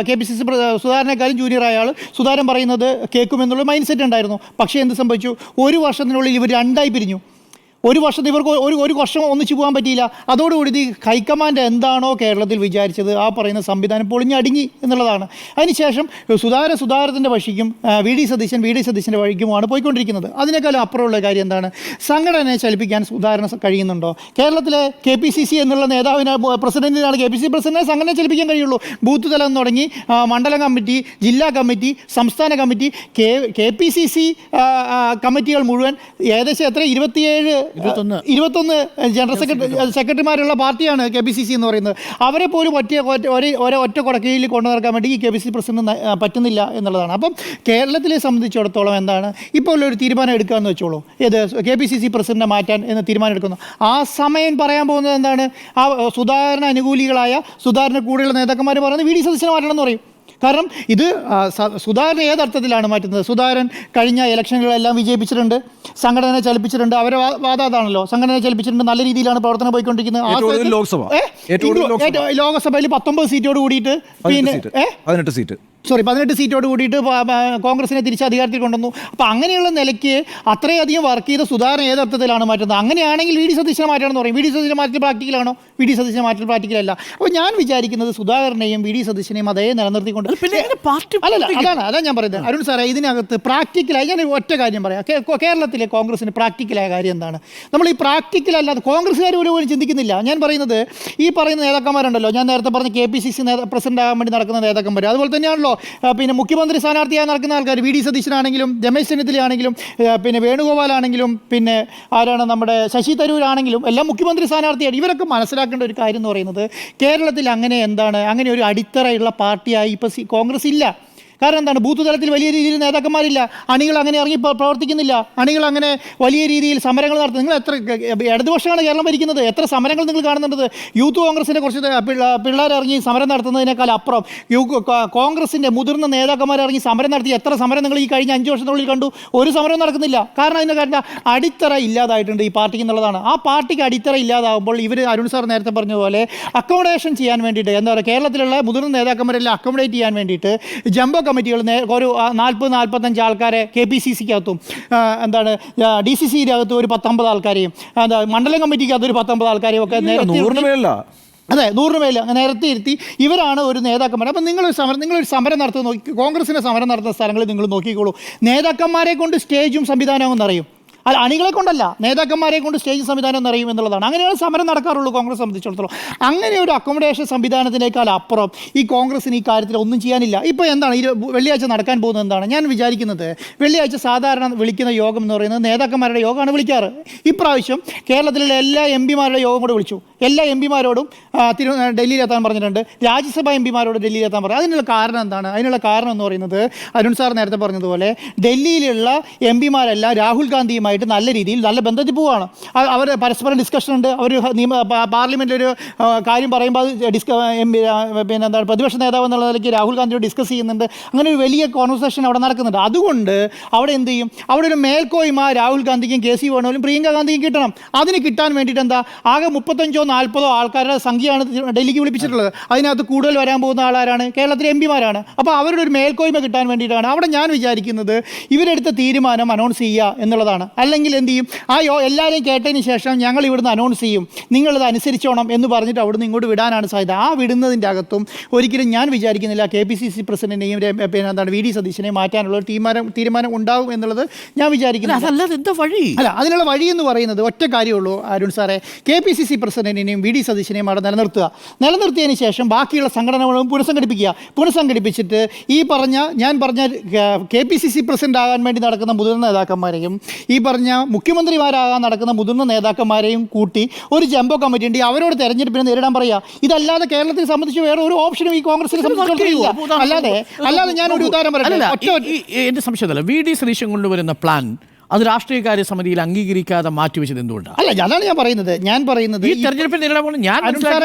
KPCC സുധാകരനേക്കാളും ജൂനിയറായ ആൾ സുധാകരൻ പറയുന്നത് കേൾക്കുമെന്നുള്ള മൈൻഡ് സെറ്റ് ഉണ്ടായിരുന്നു. പക്ഷേ എന്ത് സംഭവിച്ചു? 1 വർഷത്തിനുള്ളിൽ ഇവർ 2 ആയി പിരിഞ്ഞു. ഒരു വർഷത്തെ ഇവർക്ക് ഒരു വർഷം ഒന്നിച്ചു പോകാൻ പറ്റിയില്ല. അതോടുകൂടി ഈ ഹൈക്കമാൻഡ് എന്താണോ കേരളത്തിൽ വിചാരിച്ചത് ആ പറയുന്ന സംവിധാനം പൊളിഞ്ഞടുങ്ങി എന്നുള്ളതാണ്. അതിനുശേഷം സുധാകരൻ്റെ വഴിക്കും വി ഡി സതീശൻ്റെ വഴിക്കുമാണ് പോയിക്കൊണ്ടിരിക്കുന്നത്. അതിനേക്കാളും അപ്പുറമുള്ള കാര്യം എന്താണ്? സംഘടനയെ ചലിപ്പിക്കാൻ സുധാകരന് കഴിയുന്നുണ്ടോ? കേരളത്തിലെ KPCC എന്നുള്ള നേതാവിന് പ്രസിഡന്റിനാണ് KPCC പ്രസിഡന്റിനെ സംഘടനയെ ചലിപ്പിക്കാൻ കഴിയുള്ളൂ. ബൂത്ത് തലം തുടങ്ങി മണ്ഡലം കമ്മിറ്റി, ജില്ലാ കമ്മിറ്റി, സംസ്ഥാന കമ്മിറ്റി, KPCC കമ്മിറ്റികൾ മുഴുവൻ ഏകദേശം എത്ര 21 ജനറൽ സെക്രട്ടറിമാരുള്ള പാർട്ടിയാണ് KPCC എന്ന് പറയുന്നത്. അവരെ പോലും ഒറ്റ കൊടക്കയിൽ കൊണ്ടു നടക്കാൻ വേണ്ടി ഈ KPCC പ്രസിഡന്റ് പറ്റുന്നില്ല എന്നുള്ളതാണ്. അപ്പം കേരളത്തിലെ സംബന്ധിച്ചിടത്തോളം എന്താണ് ഇപ്പോൾ ഒരു തീരുമാനം എടുക്കാമെന്ന് വെച്ചോളൂ, ഏത് KPCC പ്രസിഡന്റിനെ മാറ്റാൻ എന്ന് തീരുമാനം എടുക്കുന്നു. ആ സമയം പറയാൻ പോകുന്നത് എന്താണ്? ആ സുധാകരന് അനുകൂലികളായ സുധാകരന് കൂടെയുള്ള നേതാക്കന്മാർ പറയുന്നത് VD സതീശനെ മാറ്റണം എന്ന് പറയും. കാരണം ഇത് സുധാകരൻ ഏതർത്ഥത്തിലാണ് മാറ്റുന്നത്? സുധാകരൻ കഴിഞ്ഞ ഇലക്ഷനുകളെല്ലാം വിജയിപ്പിച്ചിട്ടുണ്ട്, സംഘടനയെ ചലിപ്പിച്ചിട്ടുണ്ട്. അവരെ വാദം അതാണല്ലോ, സംഘടനയെ ചലിപ്പിച്ചിട്ടുണ്ട്, നല്ല രീതിയിലാണ് പ്രവർത്തനം പോയിക്കൊണ്ടിരിക്കുന്നത്. ലോകസഭയിൽ 19 സീറ്റോട് കൂടിയിട്ട് പിന്നെ 18 സീറ്റോട് കൂടിയിട്ട് കോൺഗ്രസിനെ തിരിച്ച് അധികാരത്തിൽ കൊണ്ടുവന്നു. അപ്പോൾ അങ്ങനെയുള്ള നിലയ്ക്ക് അത്രയധികം വർക്ക് ചെയ്ത സുധാകരൻ ഏതർത്ഥത്തിലാണ് മാറ്റുന്നത്? അങ്ങനെയാണെങ്കിൽ VD സതീശനെ മാറ്റണമെന്ന് പറയും. VD സതീശനെ മാറ്റൽ പ്രാക്ടിക്കലാണോ? VD സതീശനെ മാറ്റൽ പ്രാക്ടിക്കലല്ല. അപ്പോൾ ഞാൻ വിചാരിക്കുന്നത് സുധാകരനെയും VD സതീശനെയും അതേ നിലനിർത്തിക്കൊണ്ട് അതാണ് ഞാൻ പറയുന്നത്. അരുൺ സാറേ, ഇതിനകത്ത് പ്രാക്ടിക്കലായി ഞാൻ ഒറ്റ കാര്യം പറയാം. കേരളത്തിലെ കോൺഗ്രസിന് പ്രാക്ടിക്കലായ കാര്യം എന്താണ്? നമ്മൾ ഈ പ്രാക്ടിക്കലല്ലാതെ കോൺഗ്രസ്സുകാർ പോലും ചിന്തിക്കുന്നില്ല. ഞാൻ പറയുന്നത് ഈ പറയുന്ന നേതാക്കന്മാരുണ്ടല്ലോ, ഞാൻ നേരത്തെ പറഞ്ഞ KPCC പ്രസിഡന്റ് ആകാൻ വേണ്ടി നടക്കുന്ന നേതാക്കന്മാർ, അതുപോലെ തന്നെയാണല്ലോ പിന്നെ മുഖ്യമന്ത്രി സ്ഥാനാർത്ഥിയായി നടക്കുന്ന ആൾക്കാർ, VD സതീശനാണെങ്കിലും രമേശ് ചെന്നിത്തലയാണെങ്കിലും പിന്നെ വേണുഗോപാലാണെങ്കിലും പിന്നെ ആരാണ് നമ്മുടെ ശശി തരൂരാണെങ്കിലും എല്ലാം മുഖ്യമന്ത്രി സ്ഥാനാർത്ഥിയാണ്. ഇവരൊക്കെ മനസ്സിലാക്കേണ്ട ഒരു കാര്യം എന്ന് പറയുന്നത് കേരളത്തിൽ അങ്ങനെ ഒരു അടിത്തറയുള്ള പാർട്ടിയായി ഇപ്പോൾ കോൺഗ്രസ് ഇല്ല. കാരണം എന്താണ്? ബൂത്ത് തലത്തിൽ വലിയ രീതിയിൽ നേതാക്കന്മാരില്ല, അണികൾ അങ്ങനെ ഇറങ്ങി പ്രവർത്തിക്കുന്നില്ല, അണികൾ അങ്ങനെ വലിയ രീതിയിൽ സമരങ്ങൾ നടത്തുന്നത്. നിങ്ങൾ എത്ര ഇടതുപക്ഷമാണ് കേരളം ഭരിക്കുന്നത്, എത്ര സമരങ്ങൾ നിങ്ങൾ കാണുന്നുണ്ട്? യൂത്ത് കോൺഗ്രസിൻ്റെ കുറച്ച് പിള്ളേർ ഇറങ്ങി സമരം നടത്തുന്നതിനേക്കാൾ അപ്പുറം കോൺഗ്രസിൻ്റെ മുതിർന്ന നേതാക്കന്മാർ ഇറങ്ങി സമരം നടത്തി എത്ര സമരം നിങ്ങൾ ഈ കഴിഞ്ഞ 5 വർഷത്തിനുള്ളിൽ കണ്ടു? ഒരു സമരം നടക്കുന്നില്ല. കാരണം അതിൻ്റെ കാരണം അടിത്തറ ഇല്ലാതായിട്ടുണ്ട് ഈ പാർട്ടിക്ക് എന്നുള്ളതാണ്. ആ പാർട്ടിക്ക് അടിത്തറ ഇല്ലാതാകുമ്പോൾ ഇവർ അരുൺ സാർ നേരത്തെ പറഞ്ഞ പോലെ അക്കോമഡേഷൻ ചെയ്യാൻ വേണ്ടിയിട്ട്, എന്താ പറയുക, കേരളത്തിലുള്ള മുതിർന്ന നേതാക്കന്മാരെല്ലാം അക്കോമഡേറ്റ് ചെയ്യാൻ വേണ്ടിയിട്ട് ജംബോ കമ്മിറ്റികൾ ഒരു 40-45 ആൾക്കാരെ KPCCക്കകത്തും എന്താണ് DCCയുടെ അകത്ത് ഒരു 19 ആൾക്കാരെയും, എന്താ മണ്ഡലം കമ്മിറ്റിക്കകത്ത് ഒരു 19 ആൾക്കാരെയും ഒക്കെ അതെ 100 മേൽ നേരത്തെ ഇരുത്തി ഇവരാണ് ഒരു നേതാക്കന്മാർ. അപ്പം നിങ്ങളൊരു സമരം നടത്തുന്ന കോൺഗ്രസിൻ്റെ സമരം നടത്തുന്ന സ്ഥലങ്ങളിൽ നിങ്ങൾ നോക്കിക്കോളൂ. നേതാക്കന്മാരെ കൊണ്ട് സ്റ്റേജും സംവിധാനവും എന്നറിയും. അല്ല, അണികളെ കൊണ്ടല്ല, നേതാക്കന്മാരെ കൊണ്ട് സ്റ്റേജ് സംവിധാനം എന്നറിയും എന്നുള്ളതാണ്. അങ്ങനെയാണ് സമരം നടക്കാറുള്ളൂ കോൺഗ്രസ് സംബന്ധിച്ചിടത്തോളം. അങ്ങനെ ഒരു അക്കോമഡേഷൻ സംവിധാനത്തിനേക്കാൾ അപ്പുറം ഈ കോൺഗ്രസിന് ഈ കാര്യത്തിൽ ഒന്നും ചെയ്യാനില്ല. ഇപ്പോൾ എന്താണ് വെള്ളിയാഴ്ച നടക്കാൻ പോകുന്നത്? എന്താണ് ഞാൻ വിചാരിക്കുന്നത്? വെള്ളിയാഴ്ച സാധാരണ വിളിക്കുന്ന യോഗം എന്ന് പറയുന്നത് നേതാക്കന്മാരുടെ യോഗമാണ് വിളിക്കാറ്. ഇപ്രാവശ്യം കേരളത്തിലുള്ള എല്ലാ MPമാരുടെ യോഗം കൂടെ വിളിച്ചു. എല്ലാ MPമാരോടും ഡൽഹിയിലെത്താൻ പറഞ്ഞിട്ടുണ്ട്. രാജ്യസഭാ MPമാരോട് ഡൽഹിയിലെത്താൻ പറഞ്ഞു. അതിനുള്ള കാരണം എന്താണ്? അതിനുള്ള കാരണം എന്ന് പറയുന്നത് അരുൺ സാർ നേരത്തെ പറഞ്ഞതുപോലെ ഡൽഹിയിലുള്ള MPമാരെല്ലാം രാഹുൽ ഗാന്ധിയുമായി നല്ല രീതിയിൽ നല്ല ബന്ധത്തിൽ പോവുകയാണ്. അവർ പരസ്പരം ഡിസ്കഷൻ ഉണ്ട്. അവർ പാർലമെൻറ്റിലൊരു കാര്യം പറയുമ്പോൾ അത് പിന്നെ എന്താണ് പ്രതിപക്ഷ നേതാവ് എന്നുള്ള നിലയ്ക്ക് രാഹുൽ ഗാന്ധിയോട് ഡിസ്കസ് ചെയ്യുന്നുണ്ട്. അങ്ങനെ ഒരു വലിയ കോൺവെർസേഷൻ അവിടെ നടക്കുന്നുണ്ട്. അതുകൊണ്ട് അവിടെ എന്ത് ചെയ്യും? അവിടെ ഒരു മേൽക്കോയ്മ രാഹുൽ ഗാന്ധിക്കും KC വേണമല്ലോ പ്രിയങ്ക ഗാന്ധിക്കും കിട്ടണം. അതിന് കിട്ടാൻ വേണ്ടിയിട്ട് എന്താ ആകെ 35-40 ആൾക്കാരുടെ സംഖ്യയാണ് ഡൽഹിക്ക് വിളിപ്പിച്ചിട്ടുള്ളത്. അതിനകത്ത് കൂടുതൽ വരാൻ പോകുന്ന ആളാരാണ്? കേരളത്തിലെ MPമാരാണ്. അപ്പോൾ അവരുടെ ഒരു മേൽക്കോയ്മ കിട്ടാൻ വേണ്ടിയിട്ടാണ്. അവിടെ ഞാൻ വിചാരിക്കുന്നത് ഇവരെടുത്ത തീരുമാനം അനൗൺസ് ചെയ്യുക എന്നുള്ളതാണ്. അല്ലെങ്കിൽ എന്ത് ചെയ്യും? എല്ലാവരെയും കേട്ടതിന് ശേഷം ഞങ്ങൾ ഇവിടുന്ന് അനൗൺസ് ചെയ്യും, നിങ്ങളിത് അനുസരിച്ചോണം എന്ന് പറഞ്ഞിട്ട് അവിടുന്ന് ഇങ്ങോട്ട് വിടാനാണ് സാധ്യത. ആ വിടുന്നതിൻ്റെ അകത്തും ഒരിക്കലും ഞാൻ വിചാരിക്കുന്നില്ല KPCC പ്രസിഡന്റിനെയും പിന്നെ എന്താണ് VD സതീശനെയും മാറ്റാനുള്ള തീരുമാനം ഉണ്ടാവും എന്നുള്ളത് ഞാൻ വിചാരിക്കുന്നു. അല്ല, അതിനുള്ള വഴി എന്ന് പറയുന്നത് ഒറ്റ കാര്യമുള്ളൂ അരുൺ സാറേ. KPCC പ്രസിഡന്റിനെയും VD സതീശനെയും അവിടെ നിലനിർത്തിയതിന് ശേഷം ബാക്കിയുള്ള സംഘടനകളും പുനഃസംഘടിപ്പിച്ചിട്ട് ഞാൻ പറഞ്ഞ KPCC പ്രസിഡന്റ് ആകാൻ വേണ്ടി നടക്കുന്ന മുതിർന്ന നേതാക്കന്മാരെയും ഈ പറഞ്ഞ മുഖ്യമന്ത്രിമാരാകാൻ നടക്കുന്ന മുതിർന്ന നേതാക്കന്മാരെയും കൂട്ടി ഒരു ജംബോ കമ്മിറ്റി ഉണ്ട്. അവരോട് തെരഞ്ഞെടുപ്പിനെ നേരിടാൻ പറയുക. ഇതല്ലാതെ കേരളത്തെ സംബന്ധിച്ച് വേറെ ഒരു ഓപ്ഷനും ഈ കോൺഗ്രസിനെ സംബന്ധിച്ചില്ല. അല്ലാതെ ഞാൻ ഒരു ഉദാഹരണം പറയാം. എന്റെ സംശയമല്ല, VD സതീശൻ കൊണ്ടുവരുന്ന പ്ലാൻ അത് രാഷ്ട്രീയകാര്യ സമിതിയിൽ അംഗീകരിക്കാതെ മാറ്റിവെച്ചത് എന്തുകൊണ്ടാണ്? അല്ല, അതാണ് ഞാൻ പറയുന്നത് ഈ തെരഞ്ഞെടുപ്പിൽ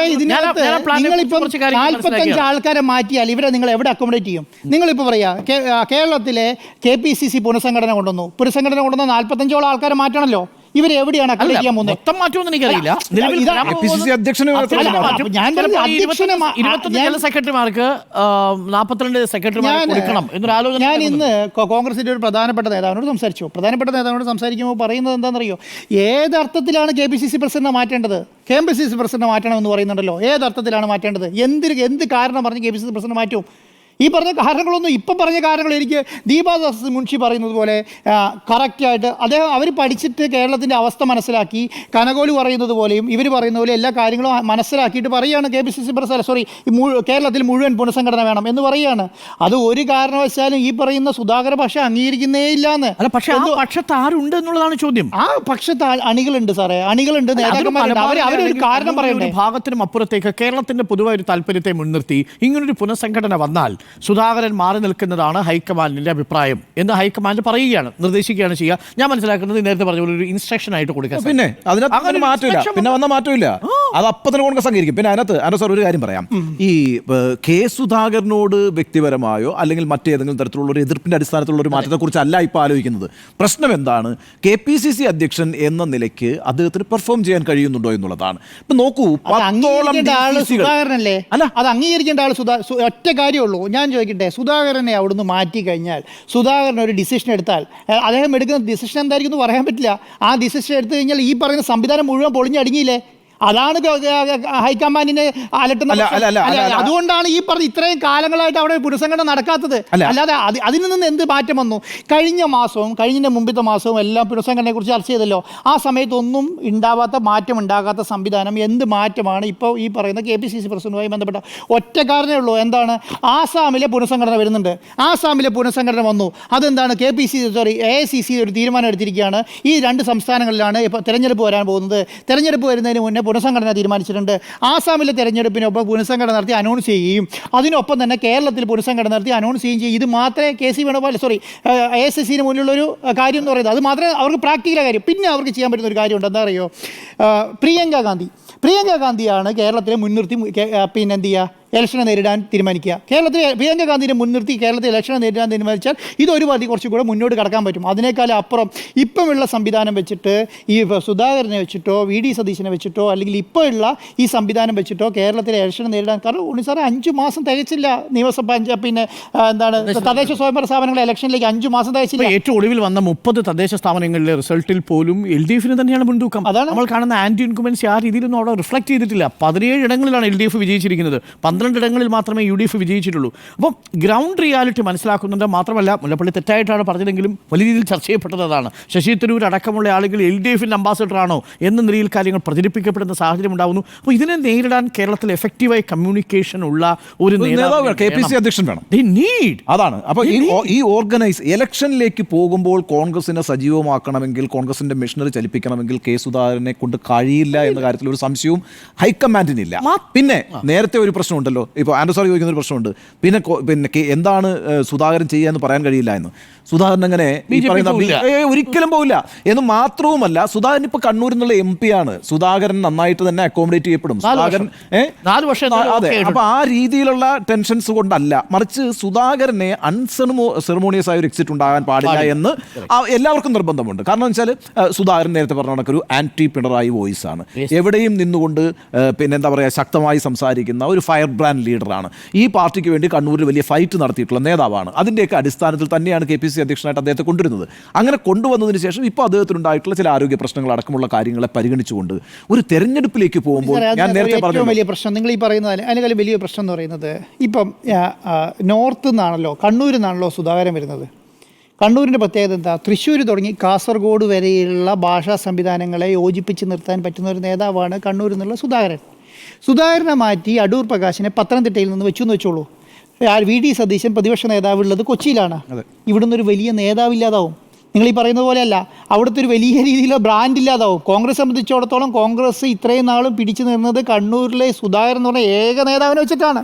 നിങ്ങളിപ്പം 45 ആൾക്കാരെ മാറ്റിയാൽ ഇവരെ നിങ്ങൾ എവിടെ അക്കോമഡേറ്റ് ചെയ്യും? നിങ്ങളിപ്പോൾ പറയാ കേരളത്തിലെ KPCC പുനഃസംഘടന കൊണ്ടുവന്ന 45 ആൾക്കാരെ മാറ്റണമല്ലോ. ഇവരെവിടെയാണ് അക്രമിക്കാൻ പോകുന്നത്? മൊത്തം മാറ്റമൊന്നും എനിക്കറിയില്ല. നിലവിൽ ഇതാ- ഞാൻ KPCC അധ്യക്ഷന് അല്ല, മാത്രമല്ല മാറ്റം. അപ്പൊ ഞാൻ പറഞ്ഞത് ചിലപ്പോൾ ഈ അധ്യക്ഷനെ 21 ജനറൽ സെക്രട്ടറിമാർക്ക് 42 സെക്രട്ടറിമാരെ ഞാൻ- കൊടുക്കണം എന്നൊരു ആലോചന ഞാൻ ഇന്ന് കോൺഗ്രസിന്റെ ഒരു പ്രധാനപ്പെട്ട നേതാവിനോട് സംസാരിക്കുമ്പോൾ പറയുന്നത് എന്താണെന്നറിയോ? ഏതർത്ഥത്തിലാണ് KPCC പ്രസിഡന്റിനെ മാറ്റേണ്ടത്? KPCC പ്രസിഡന്റ് മാറ്റണമെന്ന് പറയുന്നുണ്ടല്ലോ. ഏതർത്ഥത്തിലാണ് മാറ്റേണ്ടത്? എന്ത് കാരണം പറഞ്ഞ് KPCC പ്രസിഡന്റ് മാറ്റും? ഈ പറഞ്ഞ കാരണങ്ങളൊന്നും ഇപ്പം പറഞ്ഞ കാരണങ്ങൾ എനിക്ക് ദീപാദാസ് മുൻഷി പറയുന്നത് പോലെ കറക്റ്റായിട്ട് അവർ പഠിച്ചിട്ട് കേരളത്തിൻ്റെ അവസ്ഥ മനസ്സിലാക്കി കനകോലു പറയുന്നത് പോലെയും ഇവർ പറയുന്ന പോലെ എല്ലാ കാര്യങ്ങളും മനസ്സിലാക്കിയിട്ട് പറയുകയാണ് KPCC പ്രസിഡന്റ് കേരളത്തിൽ മുഴുവൻ പുനഃസംഘടന വേണം എന്ന് പറയുകയാണ്. അത് ഒരു കാരണവശാലും ഈ പറയുന്ന സുധാകര പക്ഷെ അംഗീകരിക്കുന്നേ ഇല്ലാന്ന്. അല്ല, പക്ഷേ ആ പക്ഷത്ത് ആരുണ്ട് എന്നുള്ളതാണ് ചോദ്യം. ആ പക്ഷത്ത് അണികളുണ്ട് സാറേ, അണികളുണ്ട്, നേതാക്കന്മാരുണ്ട്. അവരൊരു കാരണം പറയണ്ടേ? ഭാഗത്തിനും അപ്പുറത്തേക്ക് കേരളത്തിന്റെ പൊതുവായ ഒരു താല്പര്യത്തെ മുൻനിർത്തി ഇങ്ങനൊരു പുനഃസംഘടന വന്നാൽ സുധാകരൻ മാറി നിൽക്കുന്നതാണ് ഹൈക്കമാൻഡിന്റെ അഭിപ്രായം എന്ന് ഹൈക്കമാൻഡ് പറയുകയാണ്, നിർദ്ദേശിക്കുകയാണ് ചെയ്യുക. ഞാൻ മനസ്സിലാക്കുന്നത് നേരത്തെ പറഞ്ഞ പോലെ ഒരു ഇൻസ്ട്രക്ഷൻ ആയിട്ട് കൊടുക്കുക. പിന്നെ അതിനകത്ത് മാറ്റമില്ല, പിന്നെ വന്ന മാറ്റമില്ല. അത് അപ്പം തന്നെ കോൺഗ്രസ് അംഗീകരിക്കും. പിന്നെ അതിനകത്ത് സാർ ഒരു കാര്യം പറയാം. ഈ കെ സുധാകരനോട് വ്യക്തിപരമായോ അല്ലെങ്കിൽ മറ്റേതെങ്കിലും തരത്തിലുള്ള ഒരു എതിർപ്പിന്റെ അടിസ്ഥാനത്തിലുള്ള ഒരു മാറ്റത്തെ കുറിച്ചല്ല ഇപ്പോൾ ആലോചിക്കുന്നത്. പ്രശ്നം എന്താണ്? KPCC അധ്യക്ഷൻ എന്ന നിലയ്ക്ക് അദ്ദേഹത്തിന് പെർഫോം ചെയ്യാൻ കഴിയുന്നുണ്ടോ എന്നുള്ളതാണ്. ഇപ്പൊ നോക്കൂ, സുധാകരനല്ലേ? അല്ല, അത് അംഗീകരിക്കേണ്ട ആൾ ഒറ്റ കാര്യമുള്ളൂ. ഞാൻ ചോദിക്കട്ടെ, സുധാകരനെ അവിടുന്ന് മാറ്റി കഴിഞ്ഞാൽ സുധാകരൻ ഒരു ഡിസിഷൻ എടുത്താൽ അദ്ദേഹം എടുക്കുന്ന ഡിസിഷൻ എന്തായിരിക്കും എന്ന് പറയാൻ പറ്റില്ല. ആ ഡിസിഷൻ എടുത്തു കഴിഞ്ഞാൽ ഈ പറയുന്ന സംവിധാനം മുഴുവൻ പൊളിഞ്ഞടങ്ങിയില്ലേ? അതാണ് ഹൈക്കമാൻഡിനെ അലട്ടുന്നത്. അതുകൊണ്ടാണ് ഈ പറഞ്ഞ ഇത്രയും കാലങ്ങളായിട്ട് അവിടെ പുനഃസംഘടന നടക്കാത്തത്. അല്ലാതെ അതിൽ നിന്ന് എന്ത് മാറ്റം വന്നു? കഴിഞ്ഞ മാസവും കഴിഞ്ഞ മുമ്പത്തെ മാസവും എല്ലാം പുനഃസംഘടനയെ കുറിച്ച് ചർച്ച ചെയ്തല്ലോ. ആ സമയത്തൊന്നും മാറ്റം ഉണ്ടാകാത്ത സംവിധാനം എന്ത് മാറ്റമാണ് ഇപ്പോൾ ഈ പറയുന്ന KPCC പ്രസിഡന്റുമായി ബന്ധപ്പെട്ട ഒറ്റ കാരണമേ ഉള്ളൂ. എന്താണ്? ആസാമിലെ പുനഃസംഘടന വരുന്നുണ്ട്. ആസാമിലെ പുനഃസംഘടന വന്നു. അതെന്താണ്? AICC ഒരു തീരുമാനം എടുത്തിരിക്കുകയാണ്. ഈ 2 സംസ്ഥാനങ്ങളിലാണ് ഇപ്പോൾ തെരഞ്ഞെടുപ്പ് വരാൻ പോകുന്നത്. തെരഞ്ഞെടുപ്പ് വരുന്നതിന് മുന്നേ പുനഃസംഘടന തീരുമാനിച്ചിട്ടുണ്ട്. ആസാമിലെ തെരഞ്ഞെടുപ്പിനൊപ്പം പുനഃസംഘടന നടത്തി അനൗൺസ് ചെയ്യുകയും അതിനൊപ്പം തന്നെ കേരളത്തിൽ പുനഃസംഘടന നടത്തി അനൗൺസ് ചെയ്യുകയും ചെയ്യും. ഇത് മാത്രമേ AICC മുന്നിലുള്ളൊരു കാര്യം എന്ന് പറയുന്നത്. അത് മാത്രമേ അവർക്ക് പ്രാക്ടിക്കലായ കാര്യം. പിന്നെ അവർക്ക് ചെയ്യാൻ പറ്റുന്ന ഒരു കാര്യമുണ്ട്. എന്താ അറിയോ? പ്രിയങ്ക ഗാന്ധിയാണ് കേരളത്തിലെ മുൻനിർത്തി പിന്നെ എന്ത് ചെയ്യുക, ഇലക്ഷനെ നേരിടാൻ തീരുമാനിക്കുക. പ്രിയങ്ക ഗാന്ധിനെ മുൻനിർത്തി കേരളത്തിൽ ഇലക്ഷനെ നേരിടാൻ തീരുമാനിച്ചാൽ ഇതൊരു പാർട്ടി കുറച്ചും കൂടെ മുന്നോട്ട് കടക്കാൻ പറ്റും. അതിനേക്കാളും അപ്പുറം ഇപ്പോഴുള്ള സംവിധാനം വെച്ചിട്ട് ഈ സുധാകരനെ വെച്ചിട്ടോ VD സതീശനെ വെച്ചിട്ടോ അല്ലെങ്കിൽ ഇപ്പോഴുള്ള ഈ സംവിധാനം വെച്ചിട്ടോ കേരളത്തിലെ ഇലക്ഷനെ നേരിടാൻ, കാരണം ഉണ്ണിസാറെ 5 മാസം തികച്ചില്ല നിയമസഭ പിന്നെ തദ്ദേശ സ്വയംഭരണ സ്ഥാപനങ്ങളുടെ ഇലക്ഷനിലേക്ക് 5 മാസം തികച്ചില്ല. ഏറ്റവും ഒടുവിൽ വന്ന 30 തദ്ദേശ സ്ഥാപനങ്ങളിലെ റിസൾട്ടിൽ പോലും LDF തന്നെയാണ് മുൻതൂക്കം. അതാണ് നമ്മൾ കാണുന്ന ആന്റി ഇൻകുമൻസി ആ രീതിയിലൊന്നും അവിടെ റിഫ്ലക്ട് ചെയ്തിട്ടില്ല. 17 ഇടങ്ങളിലാണ് LDF വിജയിച്ചിരിക്കുന്നത്. 12 ഇടങ്ങളിൽ മാത്രമേ UDF വിജയിച്ചിട്ടുള്ളൂ. അപ്പം ഗ്രൗണ്ട് റിയാലിറ്റി മനസ്സിലാക്കുന്നുണ്ട്. മാത്രമല്ല, മുല്ലപ്പള്ളി തെറ്റായിട്ടാണ് പറഞ്ഞതെങ്കിലും വലിയ രീതിയിൽ ചർച്ച ചെയ്യപ്പെട്ടതാണ്. ശശി തരൂർ അടക്കമുള്ള ആളുകൾ LDFിൻ്റെ അംബാസഡർ ആണോ എന്ന നിലയിൽ കാര്യങ്ങൾ പ്രചരിപ്പിക്കപ്പെടുന്ന സാഹചര്യം ഉണ്ടാകുന്നു. അപ്പോൾ ഇതിനെ നേരിടാൻ കേരളത്തിൽ എഫക്റ്റീവായി കമ്മ്യൂണിക്കേഷൻ ഉള്ള ഒരു നേതാവ് KPCC അധ്യക്ഷൻ വേണം. അതാണ്. അപ്പോൾ ഈ ഇലക്ഷനിലേക്ക് പോകുമ്പോൾ കോൺഗ്രസിനെ സജീവമാക്കണമെങ്കിൽ, കോൺഗ്രസിന്റെ മെഷീനറി ചലിപ്പിക്കണമെങ്കിൽ കെ സുധാകരനെ കൊണ്ട് കഴിയില്ല എന്ന കാര്യത്തിൽ ഒരു സംശയവും ഹൈക്കമാൻഡിനില്ല. പിന്നെ നേരത്തെ ഒരു പ്രശ്നമുണ്ടല്ലോ, ഇപ്പോൾ ആൻഡ്രൂ സാർ ചോദിക്കുന്ന ഒരു പ്രശ്നമുണ്ട്. പിന്നെ എന്താണ് സുധാകരൻ ചെയ്യാന്ന് പറയാൻ കഴിയില്ല എന്ന്. സുധാകരൻ അങ്ങനെ ഒരിക്കലും പോകില്ല എന്ന് മാത്രവുമല്ല, സുധാകരൻ ഇപ്പൊ കണ്ണൂരിൽ നിന്നുള്ള MP ആണ്. സുധാകരൻ നന്നായിട്ട് തന്നെ അക്കോമഡേറ്റ് ചെയ്യപ്പെടും. സുധാകരൻ 4 വർഷം. അപ്പൊ ആ രീതിയിലുള്ള ടെൻഷൻസ് കൊണ്ടല്ല, മറിച്ച് സുധാകരനെ അൺസെറമോണിയസ് ആയ ഒരു എക്സിറ്റ് ഉണ്ടാകാൻ പാടില്ല എന്ന് എല്ലാവർക്കും നിർബന്ധമുണ്ട്. കാരണം വെച്ചാൽ സുധാകരൻ നേരത്തെ പറഞ്ഞ കണക്കൊരു ആന്റി പിണറായി വോയിസ് ആണ്. എവിടെയും നിന്നുകൊണ്ട് പിന്നെ എന്താ പറയുക, ശക്തമായി സംസാരിക്കുന്ന ഒരു ഫയർ ബ്രാൻഡ് ലീഡറാണ്. ഈ പാർട്ടിക്ക് വേണ്ടി കണ്ണൂരിൽ വലിയ ഫൈറ്റ് നടത്തിയിട്ടുള്ള നേതാവാണ്. അതിൻ്റെയൊക്കെ അടിസ്ഥാനത്തിൽ തന്നെയാണ് KPCC അധ്യക്ഷനായിട്ട് അദ്ദേഹത്തെ കൊണ്ടുവരുന്നത്. അങ്ങനെ കൊണ്ടുവന്നതിന് ശേഷം ഇപ്പോൾ അദ്ദേഹത്തിനുണ്ടായിട്ടുള്ള ചില ആരോഗ്യ പ്രശ്നങ്ങൾ അടക്കമുള്ള കാര്യങ്ങളെ പരിഗണിച്ചുകൊണ്ട് ഒരു തെരഞ്ഞെടുപ്പിലേക്ക് പോകുമ്പോൾ ഞാൻ നേരത്തെ പറഞ്ഞു വലിയ പ്രശ്നം നിങ്ങൾ ഈ പറയുന്നത് അതിനേക്കാളും വലിയ പ്രശ്നം എന്ന് പറയുന്നത് ഇപ്പം നോർത്ത് നിന്നാണല്ലോ, കണ്ണൂരിൽ നിന്നാണല്ലോ സുധാകരൻ വരുന്നത്. കണ്ണൂരിൻ്റെ പ്രത്യേകത എന്താ? തൃശ്ശൂർ തുടങ്ങി കാസർഗോഡ് വരെയുള്ള ഭാഷാ സംവിധാനങ്ങളെ യോജിപ്പിച്ച് നിർത്താൻ പറ്റുന്ന ഒരു നേതാവാണ് കണ്ണൂരിൽ നിന്നുള്ള സുധാകരനെ മാറ്റി അടൂർ പ്രകാശിനെ പത്തനംതിട്ടയിൽ നിന്ന് വെച്ചു വെച്ചോളൂ. VD സതീശൻ പ്രതിപക്ഷ നേതാവുള്ളത് കൊച്ചിയിലാണ്. ഇവിടുന്ന് ഒരു വലിയ നേതാവില്ലാതാവും. നിങ്ങൾ ഈ പറയുന്ന പോലെയല്ല, അവിടുത്തെ ഒരു വലിയ രീതിയിലുള്ള ബ്രാൻഡ് ഇല്ലാതാവും. കോൺഗ്രസ് സംബന്ധിച്ചിടത്തോളം കോൺഗ്രസ് ഇത്രയും നാളും പിടിച്ചു നിന്നത് കണ്ണൂരിലെ സുധാകരൻ എന്ന് പറഞ്ഞ ഏക നേതാവിനെ വെച്ചിട്ടാണ്.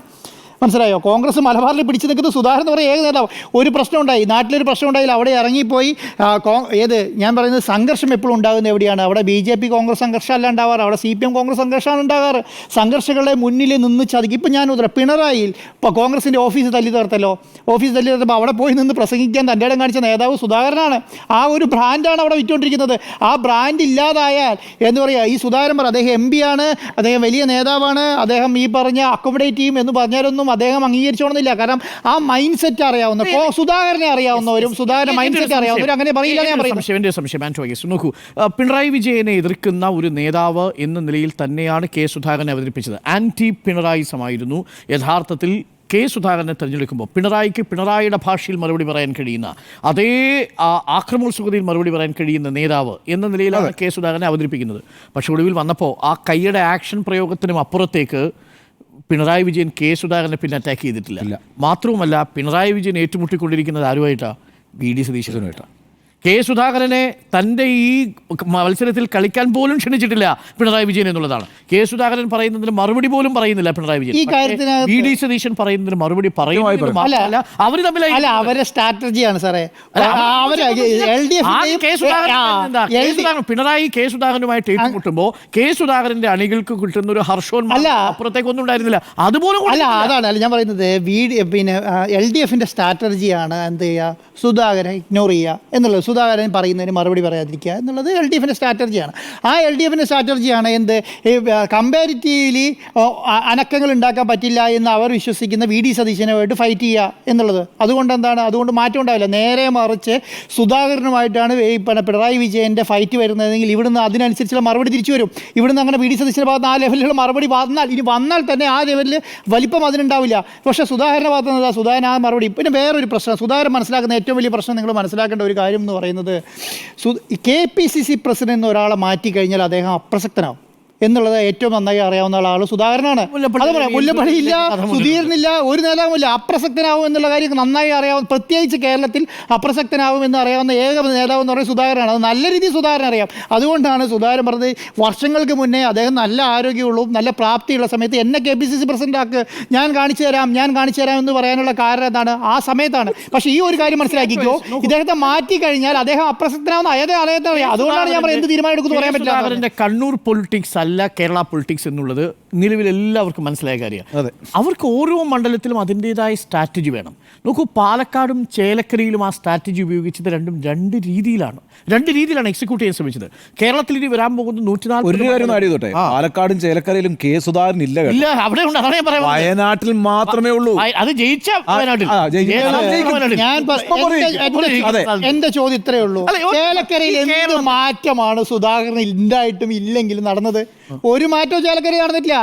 മനസ്സിലായോ? കോൺഗ്രസ് മലബാറിൽ പിടിച്ചു നിൽക്കുന്നത് സുധാകരൻ എന്ന് പറയുന്ന ഏക നേതാവ്. ഒരു പ്രശ്നം ഉണ്ടായി, നാട്ടിലൊരു പ്രശ്നം ഉണ്ടായില്ല, അവിടെ ഇറങ്ങിപ്പോയി. ഞാൻ പറയുന്നത് സംഘർഷം എപ്പോഴും ഉണ്ടാകുന്നത് എവിടെയാണ്? അവിടെ BJP കോൺഗ്രസ് സംഘർഷമല്ല ഉണ്ടാവാറ്, അവിടെ CPM കോൺഗ്രസ് സംഘർഷമാണ് ഉണ്ടാകാറ്. സംഘർഷങ്ങളുടെ മുന്നിൽ നിന്ന് ചതിക്കും. ഇപ്പം ഞാൻ ഉത്തരം പിണറായിയിൽ ഇപ്പോൾ കോൺഗ്രസിൻ്റെ ഓഫീസ് തല്ലി തീർത്തല്ലോ. ഓഫീസ് തല്ലി തീർത്തപ്പോൾ അവിടെ പോയി നിന്ന് പ്രസംഗിക്കാൻ തൻ്റെ ഇടം കാണിച്ച നേതാവ് സുധാകരനാണ്. ആ ഒരു ബ്രാൻഡാണ് അവിടെ വിറ്റുകൊണ്ടിരിക്കുന്നത്. ആ ബ്രാൻഡ് ഇല്ലാതായാൽ എന്ന് പറയുക, ഈ സുധാകരൻ പറ അദ്ദേഹം MP ആണ്, അദ്ദേഹം വലിയ നേതാവാണ്, അദ്ദേഹം ഈ പറഞ്ഞ അക്കോമഡേറ്റ് ചെയ്യും എന്ന് പറഞ്ഞാലൊന്നും അദ്ദേഹം അംഗീകരിച്ചോണമെന്നില്ല. കാരണം ആ മൈൻഡ് സെറ്റ് അറിയാവുന്ന സുധാകരനെ അറിയാവുന്നവരും സുധാകരൻ മൈൻഡ് സെറ്റ് അറിയാവുന്നവരും അങ്ങനെ പറയില്ല. ഞാൻ പറയുന്നത് നോക്കൂ, പിണറായി വിജയനെ എതിർക്കുന്ന ഒരു നേതാവ് എന്ന നിലയിൽ തന്നെയാണ് കെ സുധാകരനെ അവതരിപ്പിച്ചത്. ആന്റി പിണറായിസമായിരുന്നു യഥാർത്ഥത്തിൽ കെ സുധാകരനെ തിരഞ്ഞെടുക്കുമ്പോൾ. പിണറായിക്ക് പിണറായിയുടെ ഭാഷയിൽ മറുപടി പറയാൻ കഴിയുന്ന, അതേ ആക്രമോത്സുകതയിൽ മറുപടി പറയാൻ കഴിയുന്ന നേതാവ് എന്ന നിലയിലാണ് കെ സുധാകരനെ അവതരിപ്പിക്കുന്നത്. പക്ഷെ ഒടുവിൽ വന്നപ്പോൾ ആ കൈയുടെ ആക്ഷൻ പ്രയോഗത്തിനും അപ്പുറത്തേക്ക് പിണറായി വിജയൻ കെ സുധാകരനെ പിന്നെ അറ്റാക്ക് ചെയ്തിട്ടില്ല. മാത്രവുമല്ല, പിണറായി വിജയൻ ഏറ്റുമുട്ടിക്കൊണ്ടിരിക്കുന്നത് ആരുമായിട്ടാണ്? VD സതീശനുമായിട്ടാണ്. കെ സുധാകരനെ തൻ്റെ ഈ മത്സരത്തിൽ കളിക്കാൻ പോലും ക്ഷണിച്ചിട്ടില്ല പിണറായി വിജയൻ എന്നുള്ളതാണ്. കെ സുധാകരൻ പറയുന്നതിന് മറുപടി പോലും പറയുന്നില്ല പിണറായി വിജയൻ. VD സതീശൻ പറയുന്നതിന് മറുപടി പറയുന്നില്ല. അവർ തമ്മിൽ അവരുടെ സ്ട്രാറ്റജിയാണ് സാറേ. പിണറായി കെ സുധാകരനുമായിട്ട് ഏറ്റുമുട്ടുമ്പോൾ കെ സുധാകരന്റെ അണികൾക്ക് കിട്ടുന്ന ഒരു ഹർഷോന്മാല അപ്പുറത്തേക്കൊന്നും ഉണ്ടായിരുന്നില്ല. അതുപോലും അതാണ് ഞാൻ പറയുന്നത്. LDFന്റെ സ്ട്രാറ്റജിയാണ് എന്ത് ചെയ്യുക, സുധാകരൻ ഇഗ്നോർ ചെയ്യുക എന്നുള്ളത്. സുധാകരൻ പറയുന്നതിന് മറുപടി പറയാതിരിക്കുക എന്നുള്ളത് LDFന്റെ സ്ട്രാറ്റജിയാണ്. ആ LDFന്റെ സ്ട്രാറ്റജിയാണ് എന്ത്, കമ്പാരിറ്റീവ്ലി അനക്കങ്ങൾ ഉണ്ടാക്കാൻ പറ്റില്ല എന്ന് അവർ വിശ്വസിക്കുന്ന VD സതീശനുമായിട്ട് ഫൈറ്റ് ചെയ്യുക എന്നുള്ളത്. അതുകൊണ്ട് മാറ്റം ഉണ്ടാവില്ല. നേരെ മറിച്ച് സുധാകരനുമായിട്ടാണ് പിണറായി വിജയൻ്റെ ഫൈറ്റ് വരുന്നതെങ്കിൽ ഇവിടുന്ന് അതിനനുസരിച്ചുള്ള മറുപടി തിരിച്ചു വരും. ഇവിടുന്ന് അങ്ങനെ VD സതീശൻ്റെ ഭാഗത്ത് ആ ലെവലിലുള്ള മറുപടി വന്നാൽ തന്നെ ആ ലെവലിൽ വലിപ്പം അതിനുണ്ടാവില്ല. പക്ഷേ സുധാകരൻ്റെ ഭാഗത്ത് നിന്ന് സുധാകരൻ ആ മറുപടി. പിന്നെ വേറൊരു പ്രശ്നം, സുധാകരൻ മനസ്സിലാക്കുന്ന ഏറ്റവും വലിയ പ്രശ്നം, നിങ്ങൾ മനസ്സിലാക്കേണ്ട ഒരു കാര്യം എന്ന് പറയുന്നത്, KPCC പ്രസിഡന്റ് എന്ന ഒരാളെ മാറ്റിക്കഴിഞ്ഞാൽ അദ്ദേഹം അപ്രസക്തനാവും എന്നുള്ളത് ഏറ്റവും നന്നായി അറിയാവുന്ന ആൾ സുധാകരനാണ്. അത് പറയാം, മുല്ലപ്പള്ളിയില്ല, സുധീരനില്ല, ഒരു നേതാവുമില്ല, അപ്രസക്തനാവും എന്നുള്ള കാര്യം നന്നായി അറിയാവുന്ന, പ്രത്യേകിച്ച് കേരളത്തിൽ അപ്രസക്തനാവും എന്ന് അറിയാവുന്ന ഏക നേതാവ് എന്ന് പറയുന്നത് സുധാകരനാണ്. അത് നല്ല രീതിയിൽ സുധാകരൻ അറിയാം. അതുകൊണ്ടാണ് സുധാകരൻ പറഞ്ഞത് വർഷങ്ങൾക്ക് മുന്നേ അദ്ദേഹം നല്ല ആരോഗ്യമുള്ളൂ, നല്ല പ്രാപ്തിയുള്ള സമയത്ത് എന്നെ KPCC പ്രസിഡന്റ് ആക്ക്, ഞാൻ കാണിച്ചു തരാം എന്ന് പറയാനുള്ള കാരണം എന്താണ്? ആ സമയത്താണ്. പക്ഷേ ഈ ഒരു കാര്യം മനസ്സിലാക്കിക്കോ, ഇദ്ദേഹത്തെ മാറ്റി കഴിഞ്ഞാൽ അദ്ദേഹം അപ്രസക്തനാവുന്ന അദ്ദേഹത്തെ അറിയാം. അതുകൊണ്ടാണ് ഞാൻ എന്ത് തീരുമാനം എടുക്കുന്നു പറയാൻ പറ്റില്ല. കണ്ണൂർ പൊളിറ്റിക്സ് അല്ല കേരള പൊളിറ്റിക്സ് എന്നുള്ളത് നിലവിൽ എല്ലാവർക്കും മനസ്സിലായ കാര്യമാണ്. അവർക്ക് ഓരോ മണ്ഡലത്തിലും അതിൻ്റെതായ സ്ട്രാറ്റജി വേണം. നോക്കൂ, പാലക്കാടും ചേലക്കരയിലും ആ സ്ട്രാറ്റജി ഉപയോഗിച്ചത് രണ്ട് രീതിയിലാണ് എക്സിക്യൂട്ട് ചെയ്യാൻ ശ്രമിച്ചത്. കേരളത്തിൽ ഇനി വരാൻ പോകുന്ന 140 പാലക്കാടും ചേലക്കരയിലും കെ സുധാകരൻ ഇല്ല. അവിടെ ഉണ്ട്, അതാണ് ഞാൻ പറയുന്നത്. വയനാട്ടിൽ മാത്രമേ ഉള്ളൂ. അത് ജയിച്ച വയനാട്ടിൽ. എന്റെ ചോദ്യം ഇത്രയേ ഉള്ളൂ, ചേലക്കരയിൽ എന്ത് മാറ്റമാണ് സുധാകരൻ ഉണ്ടായിട്ടും ഇല്ലെങ്കിലും നടന്നത്? ഒരു മാറ്റവും ചേലക്കര നടന്നിട്ടില്ല.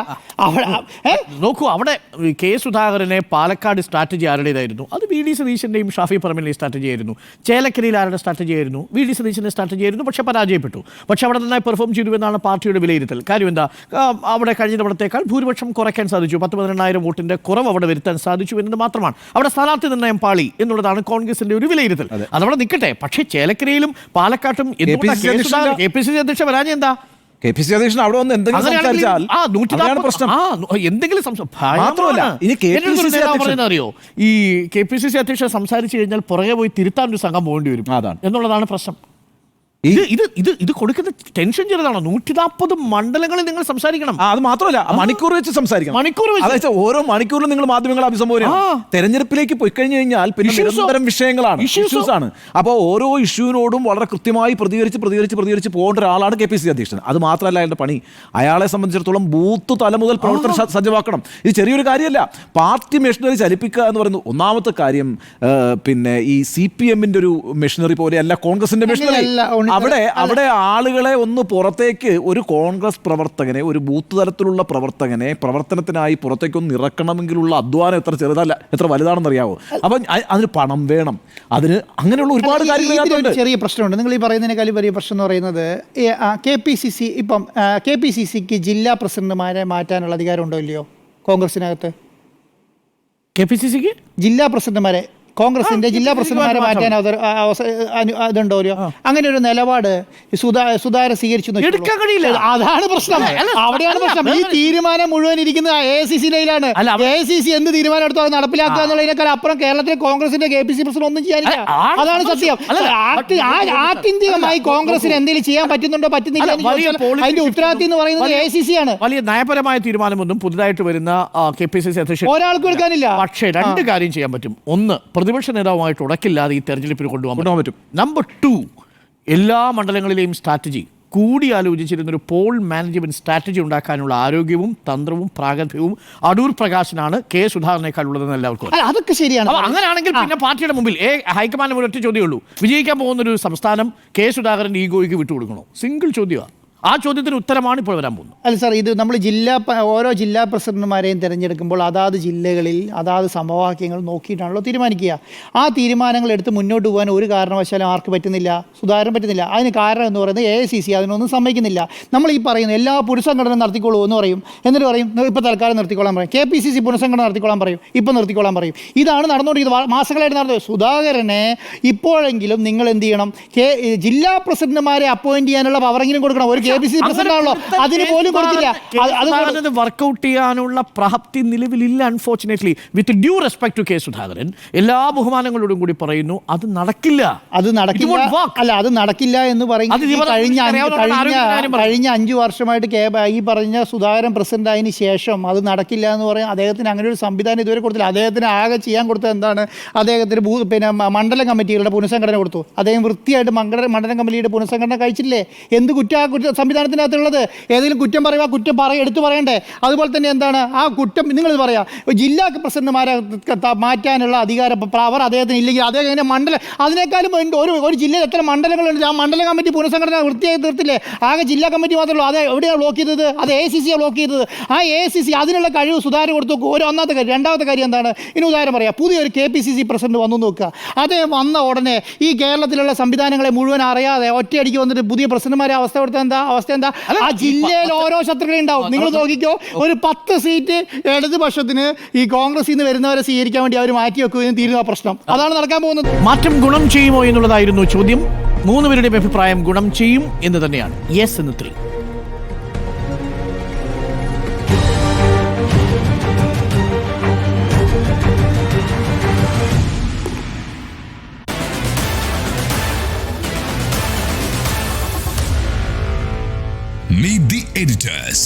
നോക്കൂ, അവിടെ കെ സുധാകരനെ പാലക്കാട് സ്ട്രാറ്റജി ആരുടേതായിരുന്നു? അത് VD സതീശന്റെയും ഷാഫി പറമ്പിലിന്റെയും സ്ട്രാറ്റജി ആയിരുന്നു. ചേലക്കരയിൽ ആരുടെ സ്ട്രാറ്റജി ആയിരുന്നു? VD സതീശന്റെ സ്ട്രാറ്റജി ആയിരുന്നു. പക്ഷെ പരാജയപ്പെട്ടു. പക്ഷെ അവിടെ നന്നായി പെർഫോം ചെയ്തു എന്നാണ് പാർട്ടിയുടെ വിലയിരുത്തൽ. കാര്യം എന്താ? അവിടെ കഴിഞ്ഞ തവണത്തേക്കാൾ ഭൂരിപക്ഷം കുറയ്ക്കാൻ സാധിച്ചു. 10-12,000 വോട്ടിന്റെ കുറവ് അവിടെ വരുത്താൻ സാധിച്ചു എന്നത് മാത്രമാണ്. അവിടെ സ്ഥാനാർത്ഥി നിർണ്ണയം പാളി എന്നുള്ളതാണ് കോൺഗ്രസിന്റെ ഒരു വിലയിരുത്തൽ. അതവിടെ നിൽക്കട്ടെ. പക്ഷേ ചേലക്കരയിലും പാലക്കാട്ടും KPCC അധ്യക്ഷൻ വരാൻ എന്താ? KPCC അധ്യക്ഷൻ അവിടെ വന്ന് എന്തെങ്കിലും സംസാരിച്ചാൽ അറിയോ, ഈ KPCC അധ്യക്ഷൻ സംസാരിച്ചു കഴിഞ്ഞാൽ പുറകെ പോയി തിരുത്താൻ ഒരു സംഘം പോകേണ്ടി വരും എന്നുള്ളതാണ് പ്രശ്നം. ഇത് കൊടുക്കുന്ന ടെൻഷൻ ചെറുതാണോ? 140 മണ്ഡലങ്ങളിൽ നിങ്ങൾ സംസാരിക്കണം. അത് മാത്രമല്ല, മണിക്കൂർ വെച്ച് സംസാരിക്കണം. ഓരോ മണിക്കൂറിലും നിങ്ങൾ മാധ്യമങ്ങളെ അഭിസംബോധന. തെരഞ്ഞെടുപ്പിലേക്ക് പോയി കഴിഞ്ഞു കഴിഞ്ഞാൽ പിന്നെ നിരന്തരം വിഷയങ്ങളാണ്, ഇഷ്യൂസ് ആണ്. അപ്പോൾ ഓരോ ഇഷ്യൂവിനോടും വളരെ കൃത്യമായി പ്രതികരിച്ച് പോകേണ്ട ഒരാളാണ് KPCC അധ്യക്ഷൻ. അത് മാത്രമല്ല അയാളുടെ പണി. അയാളെ സംബന്ധിച്ചിടത്തോളം ബൂത്ത് തല മുതൽ പ്രവർത്തനം സജ്ജമാക്കണം. ഇത് ചെറിയൊരു കാര്യമല്ല. പാർട്ടി മെഷീനറി ചലിപ്പിക്കുക എന്ന് പറയുന്നത് ഒന്നാമത്തെ കാര്യം. പിന്നെ ഈ CPM-ന്റെ ഒരു മെഷീനറി പോലെയല്ല കോൺഗ്രസിന്റെ മെഷീനറി. അവിടെ ആളുകളെ ഒന്ന് പുറത്തേക്ക്, ഒരു കോൺഗ്രസ് പ്രവർത്തകനെ, ഒരു ബൂത്ത് തലത്തിലുള്ള പ്രവർത്തകനെ പ്രവർത്തനത്തിനായി പുറത്തേക്കൊന്ന് ഇറക്കണമെങ്കിലുള്ള അധ്വാനം എത്ര വലുതാണെന്ന് അറിയാവോ? അപ്പം അതിന് പണം വേണം. അതിന് അങ്ങനെയുള്ള ഒരുപാട് കാര്യങ്ങൾ. ചെറിയ പ്രശ്നമുണ്ട്. നിങ്ങൾ ഈ പറയുന്നതിനേക്കാളും വലിയ പ്രശ്നം എന്ന് പറയുന്നത്, KPCCക്ക് ജില്ലാ പ്രസിഡന്റുമാരെ മാറ്റാനുള്ള അധികാരം ഉണ്ടോ ഇല്ലയോ കോൺഗ്രസിനകത്ത്? KPCCക്ക് ജില്ലാ പ്രസിഡന്റുമാരെ കോൺഗ്രസിന്റെ ജില്ലാ പ്രസിഡന്റുമാരെ മാറ്റാൻ അതുണ്ടോ ഒരു അങ്ങനെ ഒരു നിലപാട് സുധാകരൻ സ്വീകരിച്ചു എന്ന് വെച്ചോളൂ. എടുക്കാൻ കഴിയില്ല. അതാണ് പ്രശ്നം. അവിടെയാണ് പ്രശ്നം. ഈ തീരുമാനം മുഴുവൻ ഇരിക്കുന്നത് AICC-യിലാണ്. AICC എന്ത് തീരുമാനം എടുത്തോ അത് നടപ്പിലാക്കുക എന്നുള്ളതിനേക്കാൾ അപ്പുറം കേരളത്തിലെ കോൺഗ്രസിന്റെ KPCC പ്രസിഡന്റ് ഒന്നും ചെയ്യാനില്ല. അതാണ് സത്യം. ആത്യന്തികമായി കോൺഗ്രസിന് എന്തെങ്കിലും ചെയ്യാൻ പറ്റുന്നുണ്ടോ പറ്റുന്നില്ല അതിന്റെ ഉത്തരവാദിത്തം എന്ന് പറയുന്നത് AICC-ആണ്. വലിയ നയപരമായ തീരുമാനമൊന്നും പുതുതായിട്ട് വരുന്ന KPCC അധ്യക്ഷൻ ഒരാൾക്കും എടുക്കാനില്ല. പക്ഷേ രണ്ട് കാര്യം ചെയ്യാൻ പറ്റും. ഒന്ന്, പ്രതിപക്ഷ നേതാവുമായിട്ട് ഉടക്കില്ലാതെ ഈ തെരഞ്ഞെടുപ്പിന് കൊണ്ടുപോകാൻ പറ്റും. നമ്പർ 2, എല്ലാ മണ്ഡലങ്ങളിലെയും സ്ട്രാറ്റജി കൂടിയാലോചിച്ചിരുന്നൊരു പോൾ മാനേജ്മെന്റ് സ്ട്രാറ്റജി ഉണ്ടാക്കാനുള്ള ആരോഗ്യവും തന്ത്രവും പ്രാഗൽഭ്യവും അടൂർ പ്രകാശനാണ് സുധാകരനേക്കാൾ ഉള്ളതെന്ന് എല്ലാവർക്കും. അതൊക്കെ ശരിയാണ്. അങ്ങനെയാണെങ്കിൽ പിന്നെ പാർട്ടിയുടെ മുമ്പിൽ ഹൈക്കമാൻഡ് ഒരൊറ്റ ചോദ്യമേ ഉള്ളൂ. വിജയിക്കാൻ പോകുന്നൊരു സംസ്ഥാനം സുധാകരൻ്റെ ഈഗോയ്ക്ക് വിട്ടുകൊടുക്കണോ? സിംഗിൾ ചോദ്യമാണ്. ആ ചോദ്യത്തിന് ഉത്തരമാണ് ഇപ്പോൾ വരാൻ പോകുന്നത്. അല്ല സാർ, ഇത് നമ്മൾ ഓരോ ജില്ലാ പ്രസിഡന്റുമാരെയും തിരഞ്ഞെടുക്കുമ്പോൾ അതാത് ജില്ലകളിൽ അതാത് സമവാക്യങ്ങൾ നോക്കിയിട്ടാണല്ലോ തീരുമാനിക്കുക. ആ തീരുമാനങ്ങൾ എടുത്ത് മുന്നോട്ട് പോകാൻ ഒരു കാരണവശാലും ആർക്ക് പറ്റുന്നില്ല? സുധാകരൻ പറ്റുന്നില്ല. അതിന് കാരണം എന്ന് പറയുന്നത് AICC അതിനൊന്നും സമ്മതിക്കുന്നില്ല. നമ്മൾ ഈ പറയുന്ന എല്ലാ പുനഃസംഘടനയും നടത്തിക്കോളൂ എന്ന് പറയും. എന്നിട്ട് പറയും ഇപ്പോൾ തൽക്കാലം നിർത്തിക്കോളാൻ പറയും. KPCC പുനഃസംഘടന നടത്തിക്കോളാൻ പറയും. ഇപ്പോൾ നിർത്തിക്കോളാൻ പറയും. ഇതാണ് നടന്നുകൊണ്ടിരിക്കുന്നത്. മാസങ്ങളായിട്ട് നടന്നത്. സുധാകരനെ ഇപ്പോഴെങ്കിലും നിങ്ങൾ എന്ത് ചെയ്യണം? ജില്ലാ പ്രസിഡന്റുമാരെ അപ്പോയിന്റ് ചെയ്യാനുള്ള പവറെങ്കിലും കൊടുക്കണം. ഒരു KPCC പ്രസിഡന്റാണല്ലോ, അതിന് പോലും കൊടുത്തില്ല. അത് വർക്കൗട്ട് ചെയ്യാനുള്ള പ്രാപ്തി നിലവിലില്ല. Unfortunately, with due respect to Sudhakaran, എല്ലാ ബഹുമാനങ്ങളോടും കൂടി പറയുന്നു, അത് നടക്കില്ല. അത് നടക്കില്ല. അല്ല, അത് നടക്കില്ല എന്ന് പറയുന്നത് കഴിഞ്ഞ 5 വർഷമായിട്ട് ഈ പറഞ്ഞ സുധാകരൻ പ്രസിഡന്റ് ആയതിനു ശേഷം അത് നടക്കില്ല എന്ന് പറയാൻ അദ്ദേഹത്തിന് അങ്ങനെ ഒരു സംവിധാനം ഇതുവരെ കൊടുത്തില്ല. അദ്ദേഹത്തിന് ആകെ ചെയ്യാൻ കൊടുത്തത് എന്താണ്? അദ്ദേഹത്തിന് പിന്നെ മണ്ഡലം കമ്മിറ്റികളുടെ പുനഃസംഘടന കൊടുത്തു. അദ്ദേഹം വൃത്തിയായിട്ട് മണ്ഡലം കമ്മിറ്റിയുടെ പുനഃസംഘടന കഴിച്ചില്ലേ? എന്ത് സംവിധാനത്തിനകത്തുള്ളത്? ഏതെങ്കിലും കുറ്റം പറയുക എടുത്തു പറയണ്ടേ? അതുപോലെ തന്നെ എന്താണ് ആ കുറ്റം? നിങ്ങൾ പറയാ ജില്ലാ പ്രസിഡന്റുമാരെ മാറ്റാനുള്ള അധികാരം അവർ അദ്ദേഹത്തിന് ഇല്ലെങ്കിൽ അദ്ദേഹം എങ്ങനെ മണ്ഡലം അതിനേക്കാളും ഒരു ജില്ലയിൽ എത്ര മണ്ഡലങ്ങളുണ്ട്? ആ മണ്ഡല കമ്മിറ്റി പുനഃസംഘടന വൃത്തിയായി തീർത്തില്ലേ? ആകെ ജില്ലാ കമ്മിറ്റി മാത്രമേ ഉള്ളൂ. അത് എവിടെയാണ് ബ്ലോക്ക് ചെയ്തത്? അത് AICC-യാണ് ബ്ലോക്ക് ചെയ്തത്. ആ AICC അതിനുള്ള കഴിവ് സുധാകരൻ കൊടുത്തു. ഒന്നാമത്തെ കാര്യം. രണ്ടാമത്തെ കാര്യം എന്താണ്? ഇനി ഉദാഹരണം പറയാം. പുതിയൊരു KPCC പ്രസിഡന്റ് വന്നു നോക്കുക. അദ്ദേഹം വന്ന ഉടനെ ഈ കേരളത്തിലുള്ള സംവിധാനങ്ങളെ മുഴുവൻ അറിയാതെ ഒറ്റയടിക്ക് വന്നിട്ട് പുതിയ പ്രസിഡന്റുമാരെ അവസ്ഥ എന്താ? ആ ജില്ലയിൽ ഓരോ ശത്രുക്കളും ഉണ്ടാവും. നിങ്ങൾ നോക്കിക്കോ, ഒരു 10 സീറ്റ് ഇടതുപക്ഷത്തിന് ഈ കോൺഗ്രസിൽ നിന്ന് വരുന്നവരെ സ്വീകരിക്കാൻ വേണ്ടി അവർ മാറ്റി വെക്കുകയും തീരുന്ന പ്രശ്നം. അതാണ് നടക്കാൻ പോകുന്നത്. മാറ്റം ഗുണം ചെയ്യുമോ എന്നുള്ളതായിരുന്നു ചോദ്യം. 3 പേരുടെയും അഭിപ്രായം ഗുണം ചെയ്യും എന്ന് തന്നെയാണ്. യെസ് എന്ന് 3. Meet the editors.